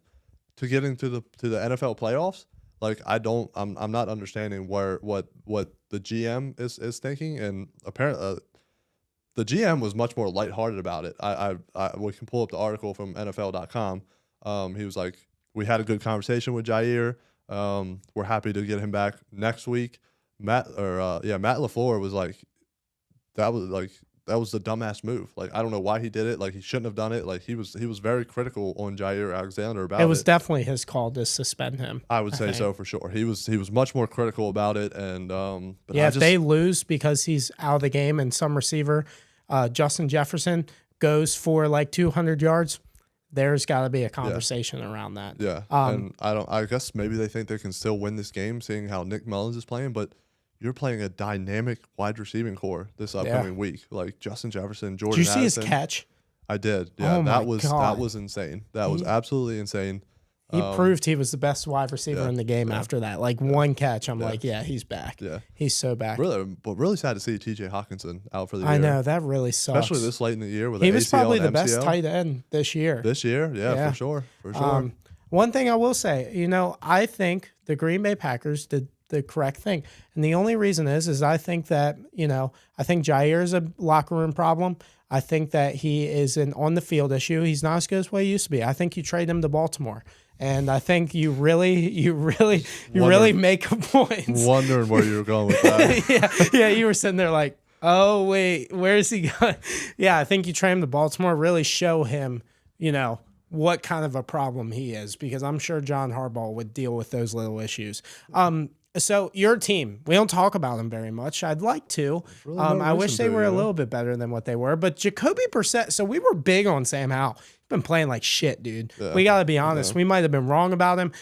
to getting to the NFL playoffs, like, I'm not understanding what the GM is thinking. And apparently the GM was much more lighthearted about it. We can pull up the article from NFL.com. He was like, we had a good conversation with Jaire. We're happy to get him back next week. Matt LaFleur was like, that was the dumbass move. Like, I don't know why he did it. Like, he shouldn't have done it. Like, he was very critical on Jaire Alexander about it. It was definitely his call to suspend him. I would say so for sure. He was much more critical about it. And if they lose because he's out of the game and some receiver, Justin Jefferson, goes for like 200 yards, there's got to be a conversation around that. Yeah. And I guess maybe they think they can still win this game, seeing how Nick Mullins is playing, but you're playing a dynamic wide receiving core this upcoming week. Like Justin Jefferson, Jordan Did you see Addison. his catch? I did. Yeah. Oh that was insane. That was absolutely insane. He proved he was the best wide receiver in the game after that. Like one catch, I'm like, yeah, he's back. Yeah. He's so back. Really sad to see T.J. Hawkinson out for the year. I know, that really sucks. Especially this late in the year with he the was ACL probably and the best MCL. tight end this year. This year, yeah. For sure. One thing I will say, I think the Green Bay Packers did the correct thing. And the only reason is I think that, I think Jaire is a locker room problem. I think that he is an on-the-field issue. He's not as good as what he used to be. I think you trade him to Baltimore. And I think you really make a point. Wondering where you were going with that. yeah, you were sitting there like, oh, wait, where is he going? Yeah, I think you trade him to Baltimore, really show him, what kind of a problem he is, because I'm sure John Harbaugh would deal with those little issues. So your team, we don't talk about them very much. I'd like to. Really I wish they were a little bit better than what they were. But Jacoby Brissett, so we were big on Sam Howell. He's been playing like shit, dude. Yeah, we got to be honest. We might have been wrong about him.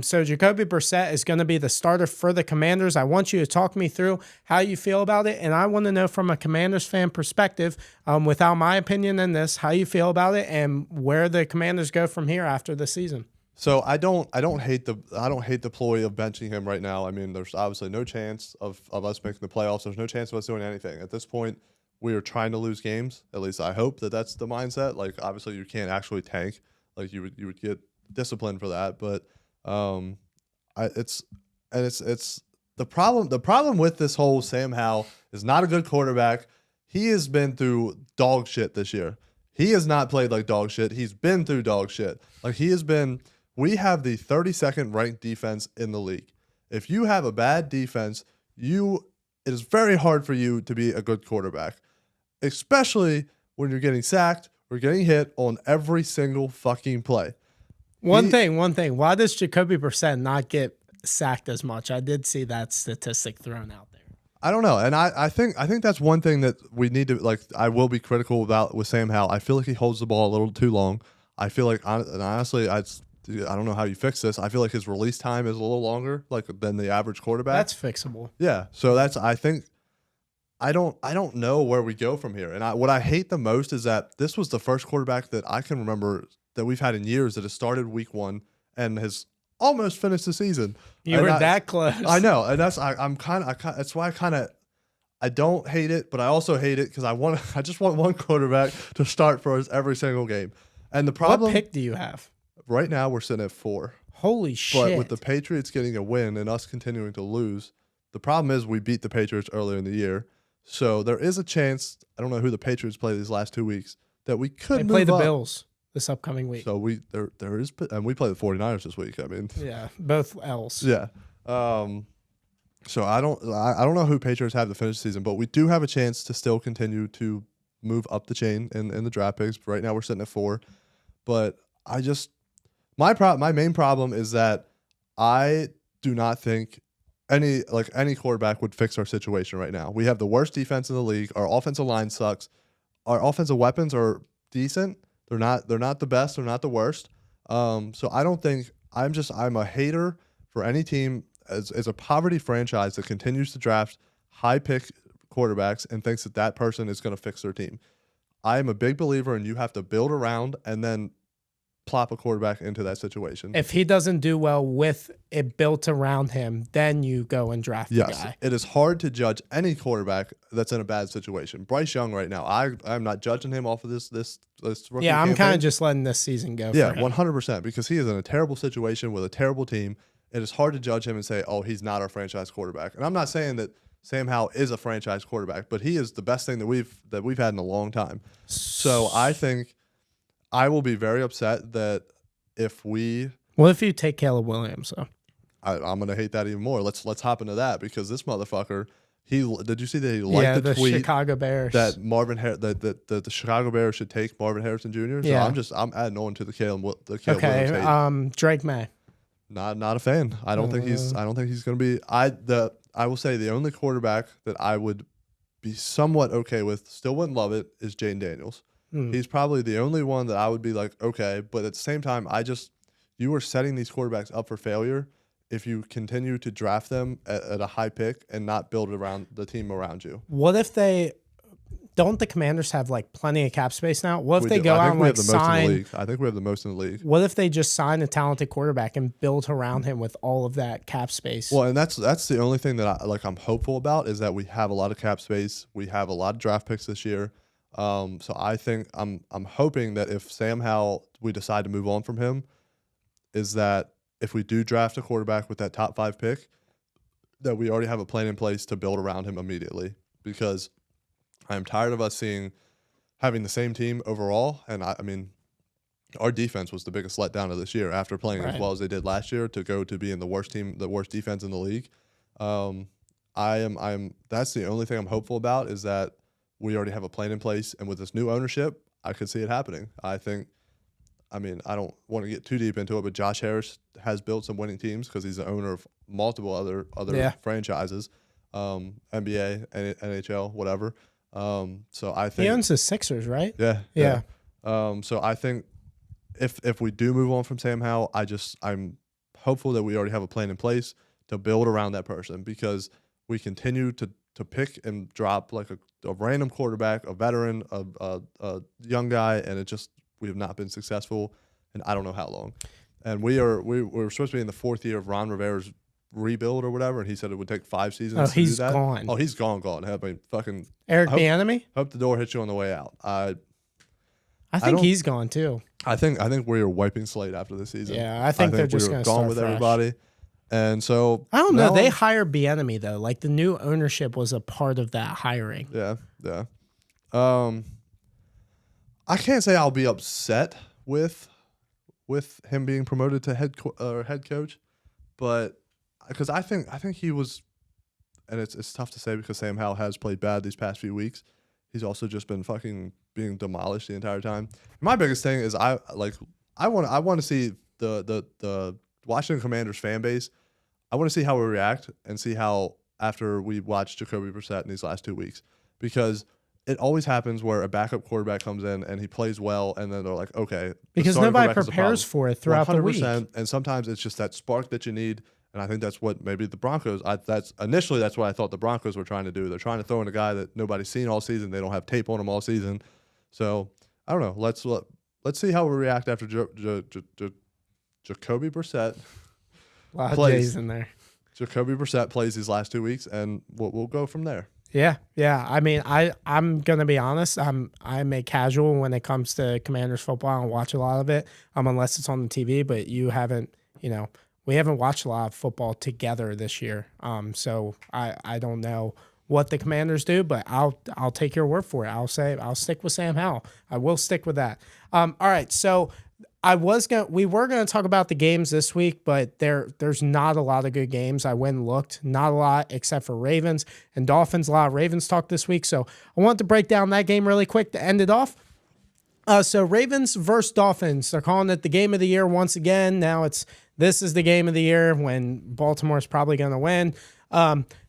So Jacoby Brissett is going to be the starter for the Commanders. I want you to talk me through how you feel about it. And I want to know from a Commanders fan perspective, without my opinion in this, how you feel about it and where the Commanders go from here after the season. So I don't hate the ploy of benching him right now. I mean, there's obviously no chance of us making the playoffs. There's no chance of us doing anything at this point. We are trying to lose games. At least I hope that that's the mindset. Like obviously you can't actually tank. Like you would get disciplined for that. But it's the problem. The problem with this whole Sam Howell is not a good quarterback. He has been through dog shit this year. He has not played like dog shit. He's been through dog shit. Like he has been. We have the 32nd ranked defense in the league. If you have a bad defense, it is very hard for you to be a good quarterback, especially when you're getting sacked or getting hit on every single fucking play. One thing. Why does Jacoby Brissett not get sacked as much? I did see that statistic thrown out there. I don't know, and I think that's one thing that we need to like. I will be critical about with Sam Howell. I feel like he holds the ball a little too long. I feel like, honestly, I don't know how you fix this. I feel like his release time is a little longer, than the average quarterback. That's fixable. Yeah. So I think I don't know where we go from here. And what I hate the most is that this was the first quarterback that I can remember that we've had in years that has started week 1 and has almost finished the season. You were that close. I know, and that's that's why I don't hate it, but I also hate it because I just want one quarterback to start for us every single game. And the problem. What pick do you have? Right now, we're sitting at 4. Holy shit. But with the Patriots getting a win and us continuing to lose, the problem is we beat the Patriots earlier in the year. So there is a chance, I don't know who the Patriots play these last 2 weeks, that we could play the up. Bills this upcoming week. So there is, and we play the 49ers this week. I mean. Yeah, both L's. Yeah. So I don't know who Patriots have to finish the season, but we do have a chance to still continue to move up the chain in the draft picks. Right now we're sitting at 4. But my main problem is that I do not think any quarterback would fix our situation right now. We have the worst defense in the league. Our offensive line sucks. Our offensive weapons are decent. They're not the best. They're not the worst. So I don't think I'm a hater for any team as a poverty franchise that continues to draft high pick quarterbacks and thinks that person is going to fix their team. I am a big believer in you have to build around and then plop a quarterback into that situation. If he doesn't do well with it built around him, then you go and draft the guy. It is hard to judge any quarterback that's in a bad situation. Bryce Young right now, I'm not judging him off of this rookie Yeah, I'm campaign. kind of just letting this season go. Yeah, for him. 100%, because he is in a terrible situation with a terrible team. It is hard to judge him and say, oh, he's not our franchise quarterback. And I'm not saying that Sam Howell is a franchise quarterback, but he is the best thing that we've had in a long time. So I think I will be very upset that if we. What if you take Caleb Williams though? I'm gonna hate that even more. Let's hop into that because this motherfucker. Did you see that he liked the tweet Chicago Bears that that the Chicago Bears should take Marvin Harrison Jr. So yeah. I'm adding on to the Caleb Williams hate. Drake May. Not a fan. I don't think he's gonna be. I will say the only quarterback that I would be somewhat okay with, still wouldn't love it, is Jaden Daniels. He's probably the only one that I would be like, okay, but at the same time, you are setting these quarterbacks up for failure if you continue to draft them at a high pick and not build around the team around you. What if they don't the Commanders have like plenty of cap space now? What if they go I out think and we like have the most in the sign? league. I think we have the most in the league. What if they just sign a talented quarterback and build around him with all of that cap space? Well, and that's the only thing that I'm hopeful about is that we have a lot of cap space. We have a lot of draft picks this year. So I think I'm hoping that if Sam Howell, we decide to move on from him, is that if we do draft a quarterback with that top 5 pick, that we already have a plan in place to build around him immediately. Because I'm tired of us having the same team overall. And I mean, our defense was the biggest letdown of this year after playing as well as they did last year to go to being the worst defense in the league. That's the only thing I'm hopeful about is that we already have a plan in place. And with this new ownership, I could see it happening. I don't want to get too deep into it, but Josh Harris has built some winning teams because he's the owner of multiple other franchises, NBA, NHL, whatever. So I think he owns the Sixers, right? Yeah. So I think if we do move on from Sam Howell, I'm hopeful that we already have a plan in place to build around that person because we continue to pick and drop like a random quarterback, a veteran, a young guy, and we have not been successful in I don't know how long. And we're supposed to be in the 4th year of Ron Rivera's rebuild or whatever, and he said it would take 5 seasons to do that. Gone. Oh, he's gone. I mean, fucking Eric Bieniemy? Hope the door hits you on the way out. I think he's gone too. I think we're wiping slate after this season. Yeah, I think they're just going to gone start with fresh. Everybody. And so I don't know. They hired Bieniemy though. Like the new ownership was a part of that hiring. Yeah. I can't say I'll be upset with him being promoted to head coach, but because I think he was, and it's tough to say because Sam Howell has played bad these past few weeks. He's also just been fucking being demolished the entire time. My biggest thing is I want to see the Washington Commanders fan base. I want to see how we react and see how after we watch Jacoby Brissett in these last 2 weeks, because it always happens where a backup quarterback comes in and he plays well, and then they're like, okay, because nobody prepares for it throughout the week. And sometimes it's just that spark that you need. And I think that's what maybe the Broncos. That's what I thought the Broncos were trying to do. They're trying to throw in a guy that nobody's seen all season. They don't have tape on him all season. So I don't know. Let's see how we react after Jacoby Brissett. A lot of J's in there. Jacoby Brissett plays these last 2 weeks, and we'll go from there. Yeah. I mean, I'm gonna be honest. I'm a casual when it comes to Commanders football. I don't watch a lot of it, unless it's on the TV. But you haven't, we haven't watched a lot of football together this year. So I don't know what the Commanders do, but I'll take your word for it. I'll stick with Sam Howell. I will stick with that. All right. So we were gonna talk about the games this week, but there's not a lot of good games. I went and looked, not a lot except for Ravens and Dolphins. A lot of Ravens talk this week, so I wanted to break down that game really quick to end it off. So Ravens versus Dolphins. They're calling it the game of the year once again. Now this is the game of the year when Baltimore's probably gonna win.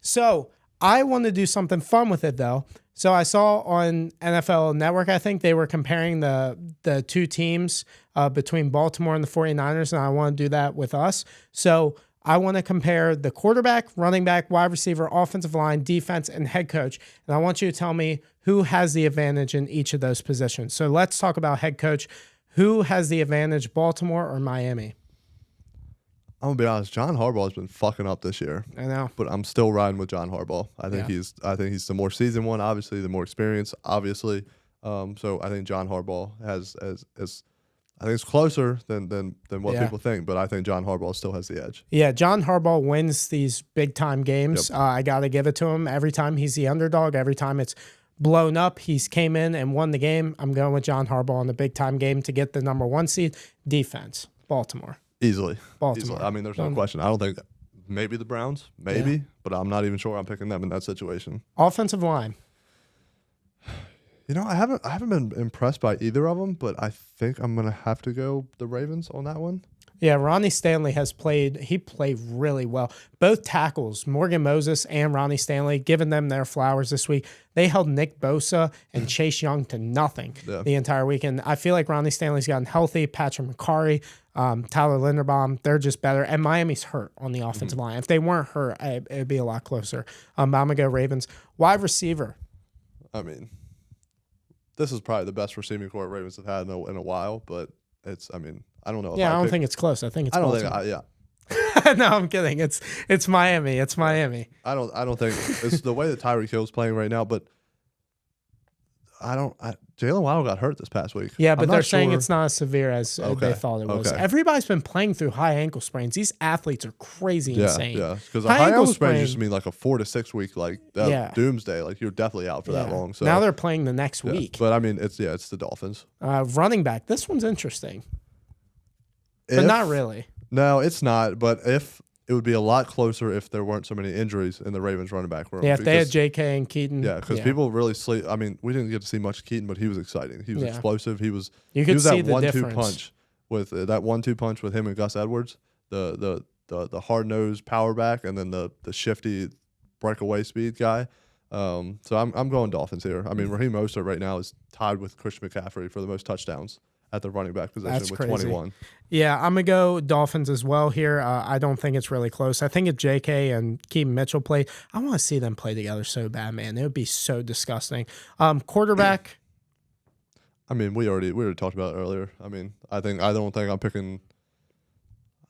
So I want to do something fun with it though. So I saw on NFL Network, I think they were comparing the two teams between Baltimore and the 49ers, and I want to do that with us. So I want to compare the quarterback, running back, wide receiver, offensive line, defense, and head coach. And I want you to tell me who has the advantage in each of those positions. So let's talk about head coach. Who has the advantage, Baltimore or Miami? I'm gonna be honest. John Harbaugh has been fucking up this year. I know, but I'm still riding with John Harbaugh. I think he's the more seasoned one, obviously, the more experience, obviously. So I think John Harbaugh has I think it's closer than what people think, but I think John Harbaugh still has the edge. Yeah, John Harbaugh wins these big time games. Yep. I got to give it to him. Every time he's the underdog, every time it's blown up, he's came in and won the game. I'm going with John Harbaugh in the big time game to get the number 1 seed. Defense, Baltimore. Easily. Baltimore. Easily. I mean, there's no question. I don't think maybe the Browns, but I'm not even sure I'm picking them in that situation. Offensive line. I haven't been impressed by either of them, but I think I'm gonna have to go the Ravens on that one. Yeah, Ronnie Stanley played really well. Both tackles, Morgan Moses and Ronnie Stanley, giving them their flowers this week. They held Nick Bosa and Chase Young to nothing the entire weekend. I feel like Ronnie Stanley's gotten healthy. Patrick McCarthy, Tyler Linderbaum, they're just better. And Miami's hurt on the offensive line. If they weren't hurt, it'd be a lot closer. But I'm going to go Ravens. Wide receiver. I mean, this is probably the best receiving core Ravens have had in a while, but I mean, I don't know. Yeah, I don't think it's close. I think it's. I don't Baltimore. think. No, I'm kidding. It's Miami. It's Miami. I don't think it's the way that Tyreek Hill's playing right now, but Jalen Waddle got hurt this past week. Yeah, but they're saying it's not as severe as they thought it was. Okay. Everybody's been playing through high ankle sprains. These athletes are crazy insane. Yeah, because a high ankle sprain used to mean like a 4 to 6 week doomsday. Like you're definitely out for that long. So now they're playing the next week. But I mean, it's the Dolphins. Running back. This one's interesting, but not really. No, it's not. But it would be a lot closer if there weren't so many injuries in the Ravens running back room. Yeah, if they had J.K. and Keaton. Yeah, because people really sleep. I mean, we didn't get to see much Keaton, but he was exciting. He was explosive. He was see that the 1-2 difference. punch with that 1-2 punch with him and Gus Edwards, the hard nosed power back, and then the shifty breakaway speed guy. So I'm going Dolphins here. I mean, Raheem Mostert right now is tied with Christian McCaffrey for the most touchdowns at the running back position. That's with crazy. 21. Yeah, I'm going to go Dolphins as well here. I don't think it's really close. I think if J.K. and Keaton Mitchell play, I want to see them play together so bad, man. It would be so disgusting. Quarterback. I mean, we already talked about it earlier. I mean, I don't think I'm picking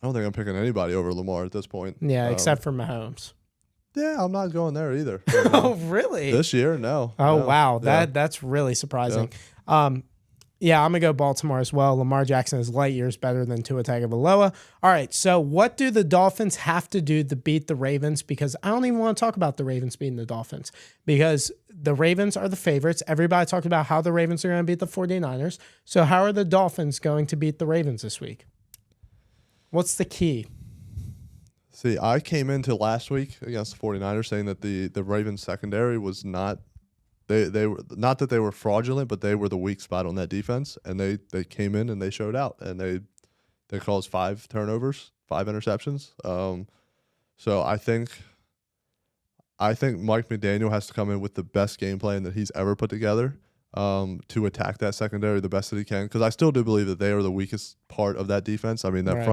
anybody over Lamar at this point. Yeah, except for Mahomes. Yeah, I'm not going there either. Oh, really? This year, no. Oh, no. wow. Yeah. That's really surprising. Yeah, I'm going to go Baltimore as well. Lamar Jackson is light years better than Tua Tagovailoa. All right, so what do the Dolphins have to do to beat the Ravens? Because I don't even want to talk about the Ravens beating the Dolphins because the Ravens are the favorites. Everybody talked about how the Ravens are going to beat the 49ers. So how are the Dolphins going to beat the Ravens this week? What's the key? See, I came into last week against the 49ers saying that the Ravens secondary was not they were not that they were fraudulent, but they were the weak spot on that defense, and they came in and they showed out, and they caused 5 turnovers, 5 interceptions. So I think Mike McDaniel has to come in with the best game plan that he's ever put together to attack that secondary the best that he can, because I still do believe that they are the weakest part of that defense. I mean, that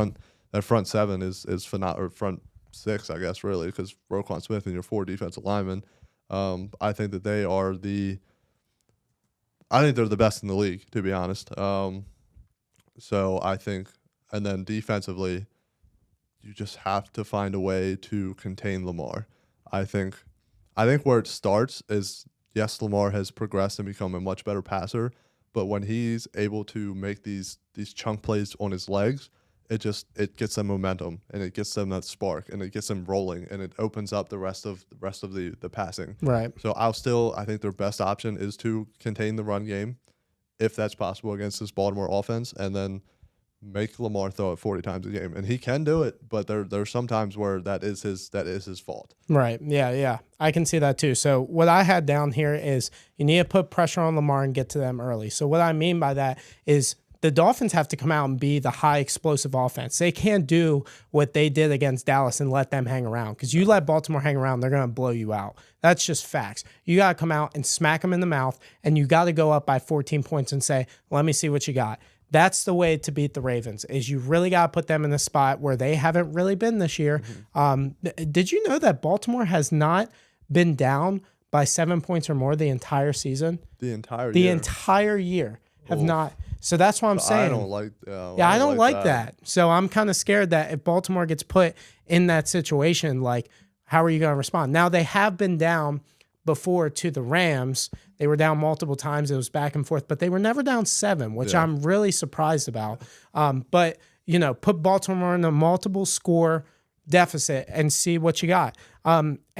front 7 is phenomenal, or front 6, I guess, really, because Roquan Smith and your 4 defensive linemen. I think that they're the best in the league, to be honest. So I think, and then defensively, you just have to find a way to contain Lamar. I think where it starts is, yes, Lamar has progressed and become a much better passer, but when he's able to make these chunk plays on his legs, it gets them momentum, and it gets them that spark, and it gets them rolling, and it opens up the rest of the passing. Right. So I think their best option is to contain the run game, if that's possible against this Baltimore offense, and then make Lamar throw it 40 times a game. And he can do it, but there's some times where that is his fault. Right. Yeah. I can see that too. So what I had down here is you need to put pressure on Lamar and get to them early. So what I mean by that is the Dolphins have to come out and be the high explosive offense. They can't do what they did against Dallas and let them hang around, because you let Baltimore hang around, they're going to blow you out. That's just facts. You got to come out and smack them in the mouth, and you got to go up by 14 points and say, let me see what you got. That's the way to beat the Ravens, is you really got to put them in a spot where they haven't really been this year. Mm-hmm. Did you know that Baltimore has not been down by 7 points or more the entire season? The entire year have not. So that's what I'm saying. I don't like. I don't like that. So I'm kind of scared that if Baltimore gets put in that situation, like, how are you going to respond? Now, they have been down before to the Rams. They were down multiple times. It was back and forth, but they were never down 7, which I'm really surprised about. But, put Baltimore in a multiple score deficit and see what you got.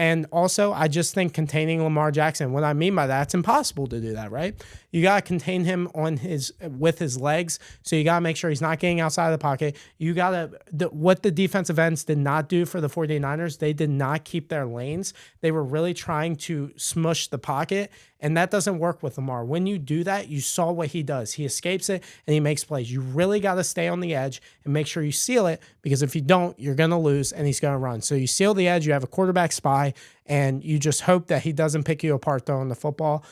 And also, I just think containing Lamar Jackson, what I mean by that, it's impossible to do that, right? You got to contain him with his legs. So you got to make sure he's not getting outside of the pocket. You got to, what the defensive ends did not do for the 49ers, they did not keep their lanes. They were really trying to smush the pocket, and that doesn't work with Lamar. When you do that, you saw what he does. He escapes it, and he makes plays. You really got to stay on the edge and make sure you seal it, because if you don't, you're going to lose, and he's going to run. So you seal the edge, you have a quarterback spy, and you just hope that he doesn't pick you apart throwing the football.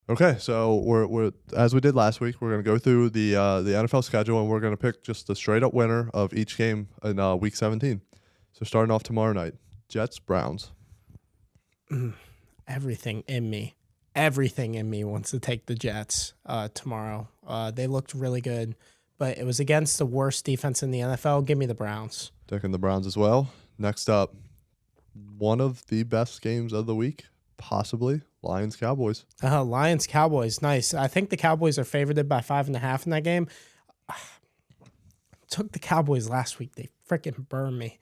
Okay, so we're as we did last week, we're going to go through the NFL schedule, and we're going to pick just the straight up winner of each game in Week 17. So starting off tomorrow night, Jets, Browns. Everything in me everything in me wants to take the Jets tomorrow. They looked really good, but it was against the worst defense in the NFL. Give me the Browns. Taking the Browns as well. Next up, one of the best games of the week, possibly Lions-Cowboys. Lions-Cowboys, nice. I think the Cowboys are favored by 5.5 in that game. Took the Cowboys last week. They freaking burned me.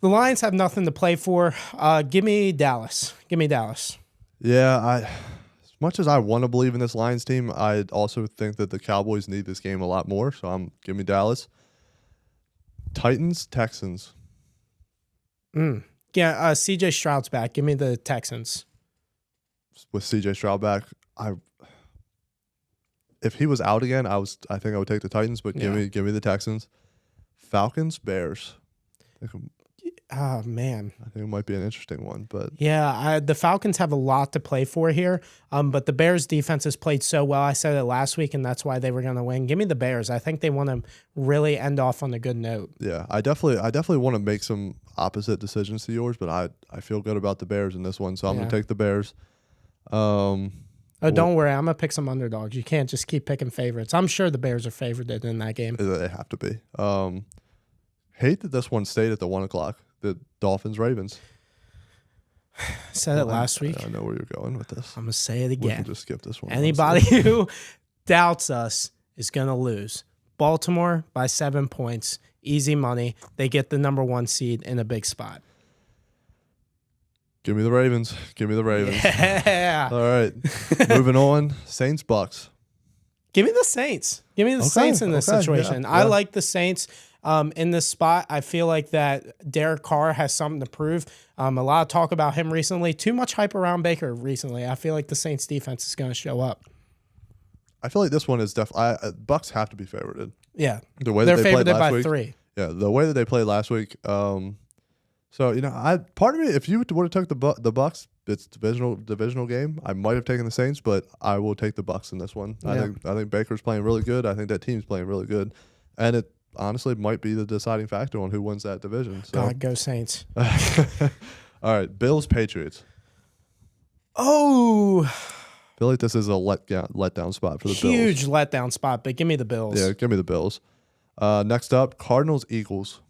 The Lions have nothing to play for. Give me Dallas. Give me Dallas. Yeah, as much as I want to believe in this Lions team, I also think that the Cowboys need this game a lot more. So give me Dallas. Titans, Texans. Yeah, C.J. Stroud's back. Give me the Texans. With C.J. Stroud back, if he was out again, I think I would take the Titans, but give me the Texans. Falcons, Bears. Oh, man. I think it might be an interesting one, but yeah, the Falcons have a lot to play for here. But the Bears defense has played so well. I said it last week, and that's why they were going to win. Give me the Bears. I think they want to really end off on a good note. yeah, I definitely want to make some opposite decisions to yours, but I feel good about the Bears in this one, so I'm going to take the Bears. Don't worry. I'm going to pick some underdogs. You can't just keep picking favorites. I'm sure the Bears are favored in that game. They have to be. Hate that this one stayed at the 1 o'clock. The Dolphins, Ravens. Said it last week. I know where you're going with this. I'm going to say it We again. can just skip this one. Anybody who doubts us is going to lose. Baltimore by 7 points. Easy money. They get the number 1 seed in a big spot. Give me the Ravens. Give me the Ravens. Yeah. All right. Moving on. Saints, Bucks. Give me the Saints. Give me the Saints in this situation. Yeah. I like the Saints in this spot. I feel like that Derek Carr has something to prove. A lot of talk about him recently. Too much hype around Baker recently. I feel like the Saints defense is going to show up. I feel like this one is definitely Bucks have to be favorited. Yeah. The way that They're they played favored last by week. 3. Yeah, the way that they played last week. So part of me, if you would have took the Bucks, it's divisional game. I might have taken the Saints, but I will take the Bucks in this one. Yeah. I think Baker's playing really good. I think that team's playing really good, and it honestly might be the deciding factor on who wins that division. So. God, go Saints. All right, Bills, Patriots. Oh, I feel like this is a letdown spot for the Bills. huge letdown spot, but give me the Bills. Yeah, give me the Bills. Next up, Cardinals, Eagles.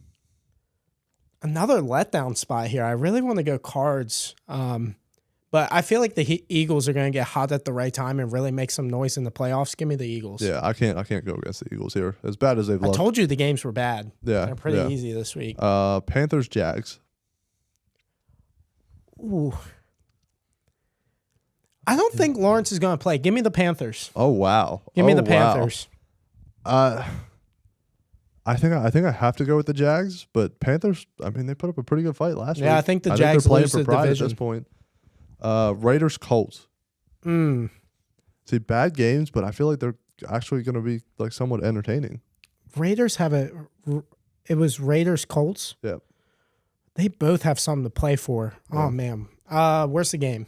Another letdown spot here. I really want to go Cards, but I feel like the Eagles are going to get hot at the right time and really make some noise in the playoffs. Give me the Eagles. Yeah, I can't go against the Eagles here. As bad as they've I looked. told you the games were bad. Yeah, They're pretty easy this week. Panthers, Jags. Ooh. I don't think Lawrence is going to play. Give me the Panthers. Oh wow. Give me the Panthers. I think I have to go with the Jags, but Panthers. I mean, they put up a pretty good fight last week. Yeah, I think the Jags they're playing lose for the pride division. at this point. Raiders, Colts. See, bad games, but I feel like they're actually going to be like somewhat entertaining. Raiders have it was Raiders Colts. Yeah. They both have something to play for. Yeah. Oh man. Where's the game?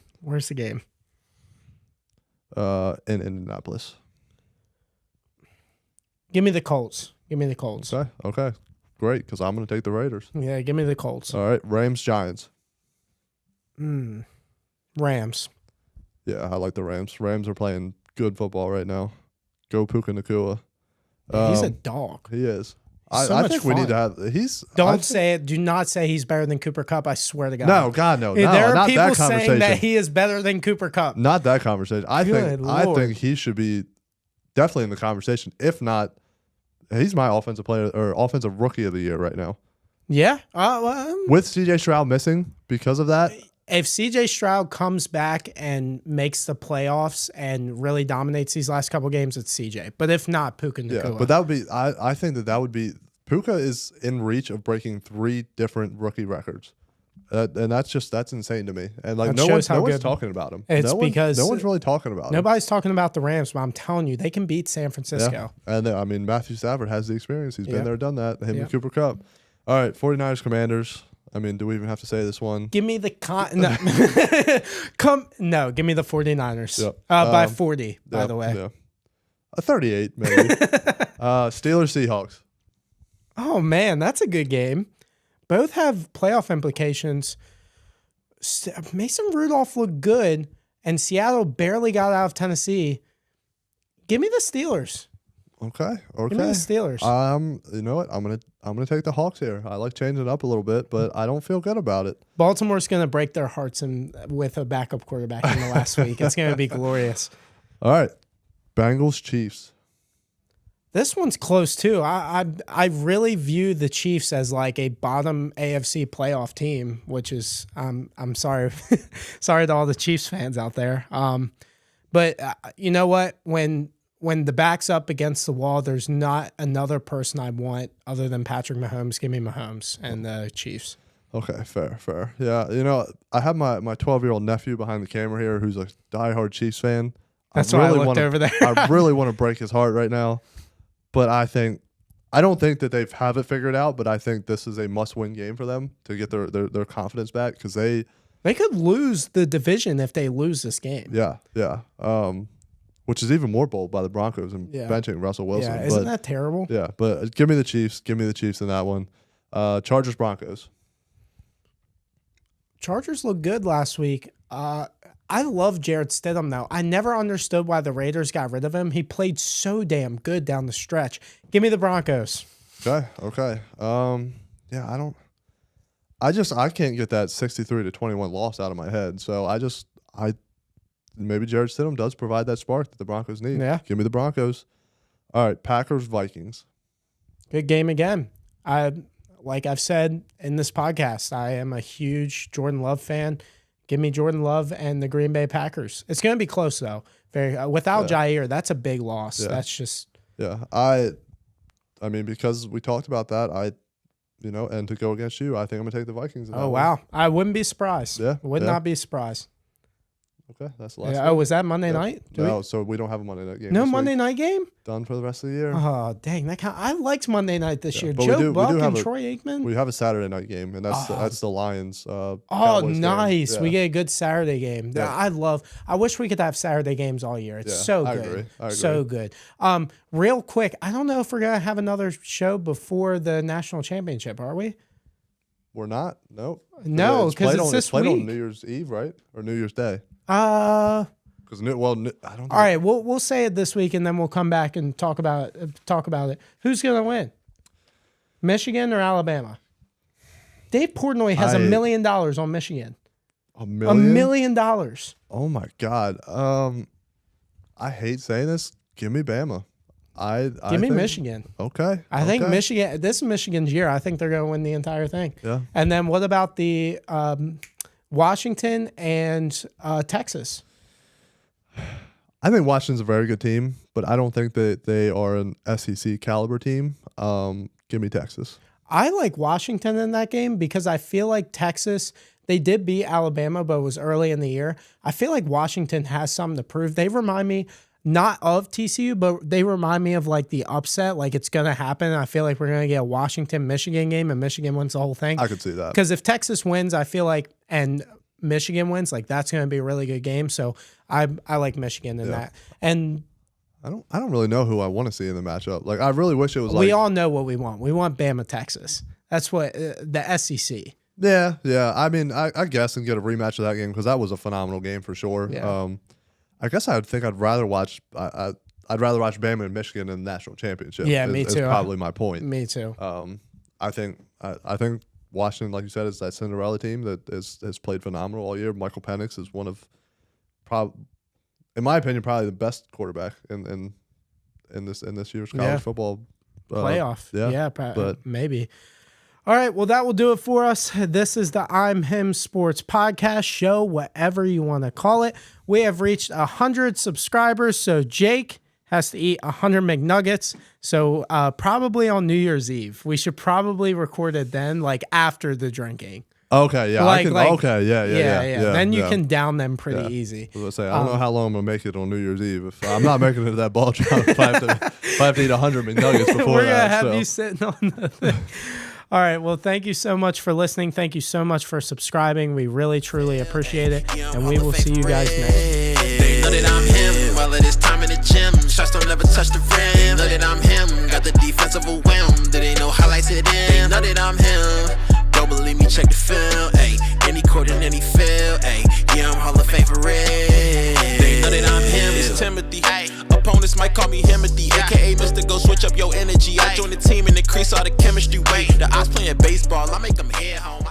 In Indianapolis. Give me the Colts. Okay. Great, because I'm going to take the Raiders. Yeah, give me the Colts. All right, Rams, Giants. Rams. Yeah, I like the Rams. Rams are playing good football right now. Go Puka Nacua. He's a dog. He is. So I much think fun. we need to have. Don't say it. Do not say he's better than Cooper Kupp. I swear to God. No, God, no. There are not people that conversation. saying that he is better than Cooper Kupp. Not that conversation. I Good Lord. think he should be definitely in the conversation. If not, he's my offensive player or offensive rookie of the year right now. Yeah. With CJ Stroud missing because of that. If CJ Stroud comes back and makes the playoffs and really dominates these last couple games, it's CJ. But if not, Puka Nacua. Yeah, but that would be. I think that would be. Puka is in reach of breaking 3 different rookie records, and that's insane to me. And like That no shows how one's good- talking about him. It's because no one's really talking about him. Nobody's talking about the Rams, but I'm telling you, they can beat San Francisco. Yeah. And I mean, Matthew Stafford has the experience. He's Yeah. been there, done that. Him Yeah. and Cooper Kupp. All right, 49ers, Commanders. I mean, do we even have to say this one? Give me the no. Give me the 49ers. Yep. By 40, by Yep, the way. Yeah. A 38, maybe. Steelers, Seahawks. Oh man, that's a good game. Both have playoff implications. Mason Rudolph looked good, and Seattle barely got out of Tennessee. Give me the Steelers. Okay. Give me the Steelers. You know what? I'm gonna take the Hawks here. I like changing it up a little bit, but I don't feel good about it. Baltimore's gonna break their hearts with a backup quarterback in the last week. It's gonna be glorious. All right, Bengals Chiefs. This one's close too. I really view the Chiefs as like a bottom AFC playoff team, which is I'm sorry, sorry to all the Chiefs fans out there. But you know what? When the back's up against the wall, there's not another person I want other than Patrick Mahomes. Give me Mahomes and the Chiefs. Okay, fair. Yeah, you know, I have my 12-year-old nephew behind the camera here who's a diehard Chiefs fan. That's why I looked over there. I really want to break his heart right now. But I don't think that they have it figured out, but I think this is a must-win game for them to get their confidence back because they could lose the division if they lose this game. Yeah. Which is even more bold by the Broncos and benching Russell Wilson. Yeah, isn't that terrible? Yeah, but give me the Chiefs. Give me the Chiefs in that one. Chargers Broncos. Chargers looked good last week. I love Jarrett Stidham, though. I never understood why the Raiders got rid of him. He played so damn good down the stretch. Give me the Broncos. Okay. Yeah, I can't get that 63-21 loss out of my head. So maybe Jarrett Stidham does provide that spark that the Broncos need. Yeah. Give me the Broncos. All right, Packers Vikings. Good game again. Like I've said in this podcast, I am a huge Jordan Love fan. Give me Jordan Love and the Green Bay Packers. It's going to be close, though. Without Jaire, that's a big loss. Yeah. That's just... Yeah. I mean, because we talked about that, and to go against you, I think I'm going to take the Vikings. Oh, wow. I wouldn't be surprised. Yeah. Would not be surprised. Okay, that's the last Yeah. game. Oh, was that Monday night? No, so we don't have a Monday night game. No this Monday week. night game? Done for the rest of the year. Oh, dang. I liked Monday night this year. But Joe Buck and have Troy Aikman. We have a Saturday night game, and that's the Lions. Nice. Game. Yeah. We get a good Saturday game. Yeah. I wish we could have Saturday games all year. It's so good. I agree. So good. Real quick, I don't know if we're going to have another show before the national championship, are we? We're not? Nope. No, because it's this played week. on New Year's Eve, right? Or New Year's Day? Because I don't think. All right, we'll say it this week, and then we'll come back and talk about it. Who's going to win? Michigan or Alabama? Dave Portnoy has $1 million on Michigan. $1 million? $1 million. Oh my God. I hate saying this. Give me Bama. Give me Michigan. Okay. I think Michigan. This is Michigan's year. I think they're going to win the entire thing. Yeah. And then what about the Washington and Texas? I think Washington's a very good team, but I don't think that they are an SEC caliber team. Give me Texas. I like Washington in that game because I feel like Texas, they did beat Alabama, but it was early in the year. I feel like Washington has something to prove. They remind me not of TCU, but they remind me of like the upset, like it's going to happen. I feel like we're going to get a Washington-Michigan game and Michigan wins the whole thing. I could see that. Because if Texas wins, I feel like, and Michigan wins, like that's going to be a really good game. So I like Michigan in that. And I don't really know who I want to see in the matchup. Like I really wish it was we all know what we want. We want Bama, Texas. That's what the SEC. Yeah. I mean, I guess and get a rematch of that game because that was a phenomenal game for sure. Yeah. I guess I'd rather watch Bama and Michigan in the national championship. Yeah, me too. Is probably my point. Me too. I think Washington, like you said, is that Cinderella team that has played phenomenal all year. Michael Penix is one of, in my opinion, probably the best quarterback in this year's college football playoff. But maybe. All right, well, that will do it for us. This is the I'm Him Sports podcast show, whatever you want to call it. We have reached 100 subscribers, so Jake has to eat 100 McNuggets. So probably on New Year's Eve. We should probably record it then, like after the drinking. Okay, yeah. Yeah. Then you can down them pretty easy. I was gonna say, I don't know how long I'm going to make it on New Year's Eve. If I'm not making it to that ball drop, if I have to eat 100 McNuggets before We're that. We're going to have you sitting on the thing. All right. Well, thank you so much for listening. Thank you so much for subscribing. We really, truly appreciate it. And we will see you guys next. They know that I'm him. Well, it is time in the gym. Shots don't never touch the rim. Know that I'm him. Got the defense overwhelmed. There ain't no highlights it in. They know that I'm him. Don't believe me? Check the film. Ay, any court in any field. Ay, yeah, I'm Hall of Fame for real. Timothy. Opponents might call me Himothy, aka Mr. Go switch up your energy. I join the team and increase all the chemistry. Wait, the ops playing baseball, I make them head home.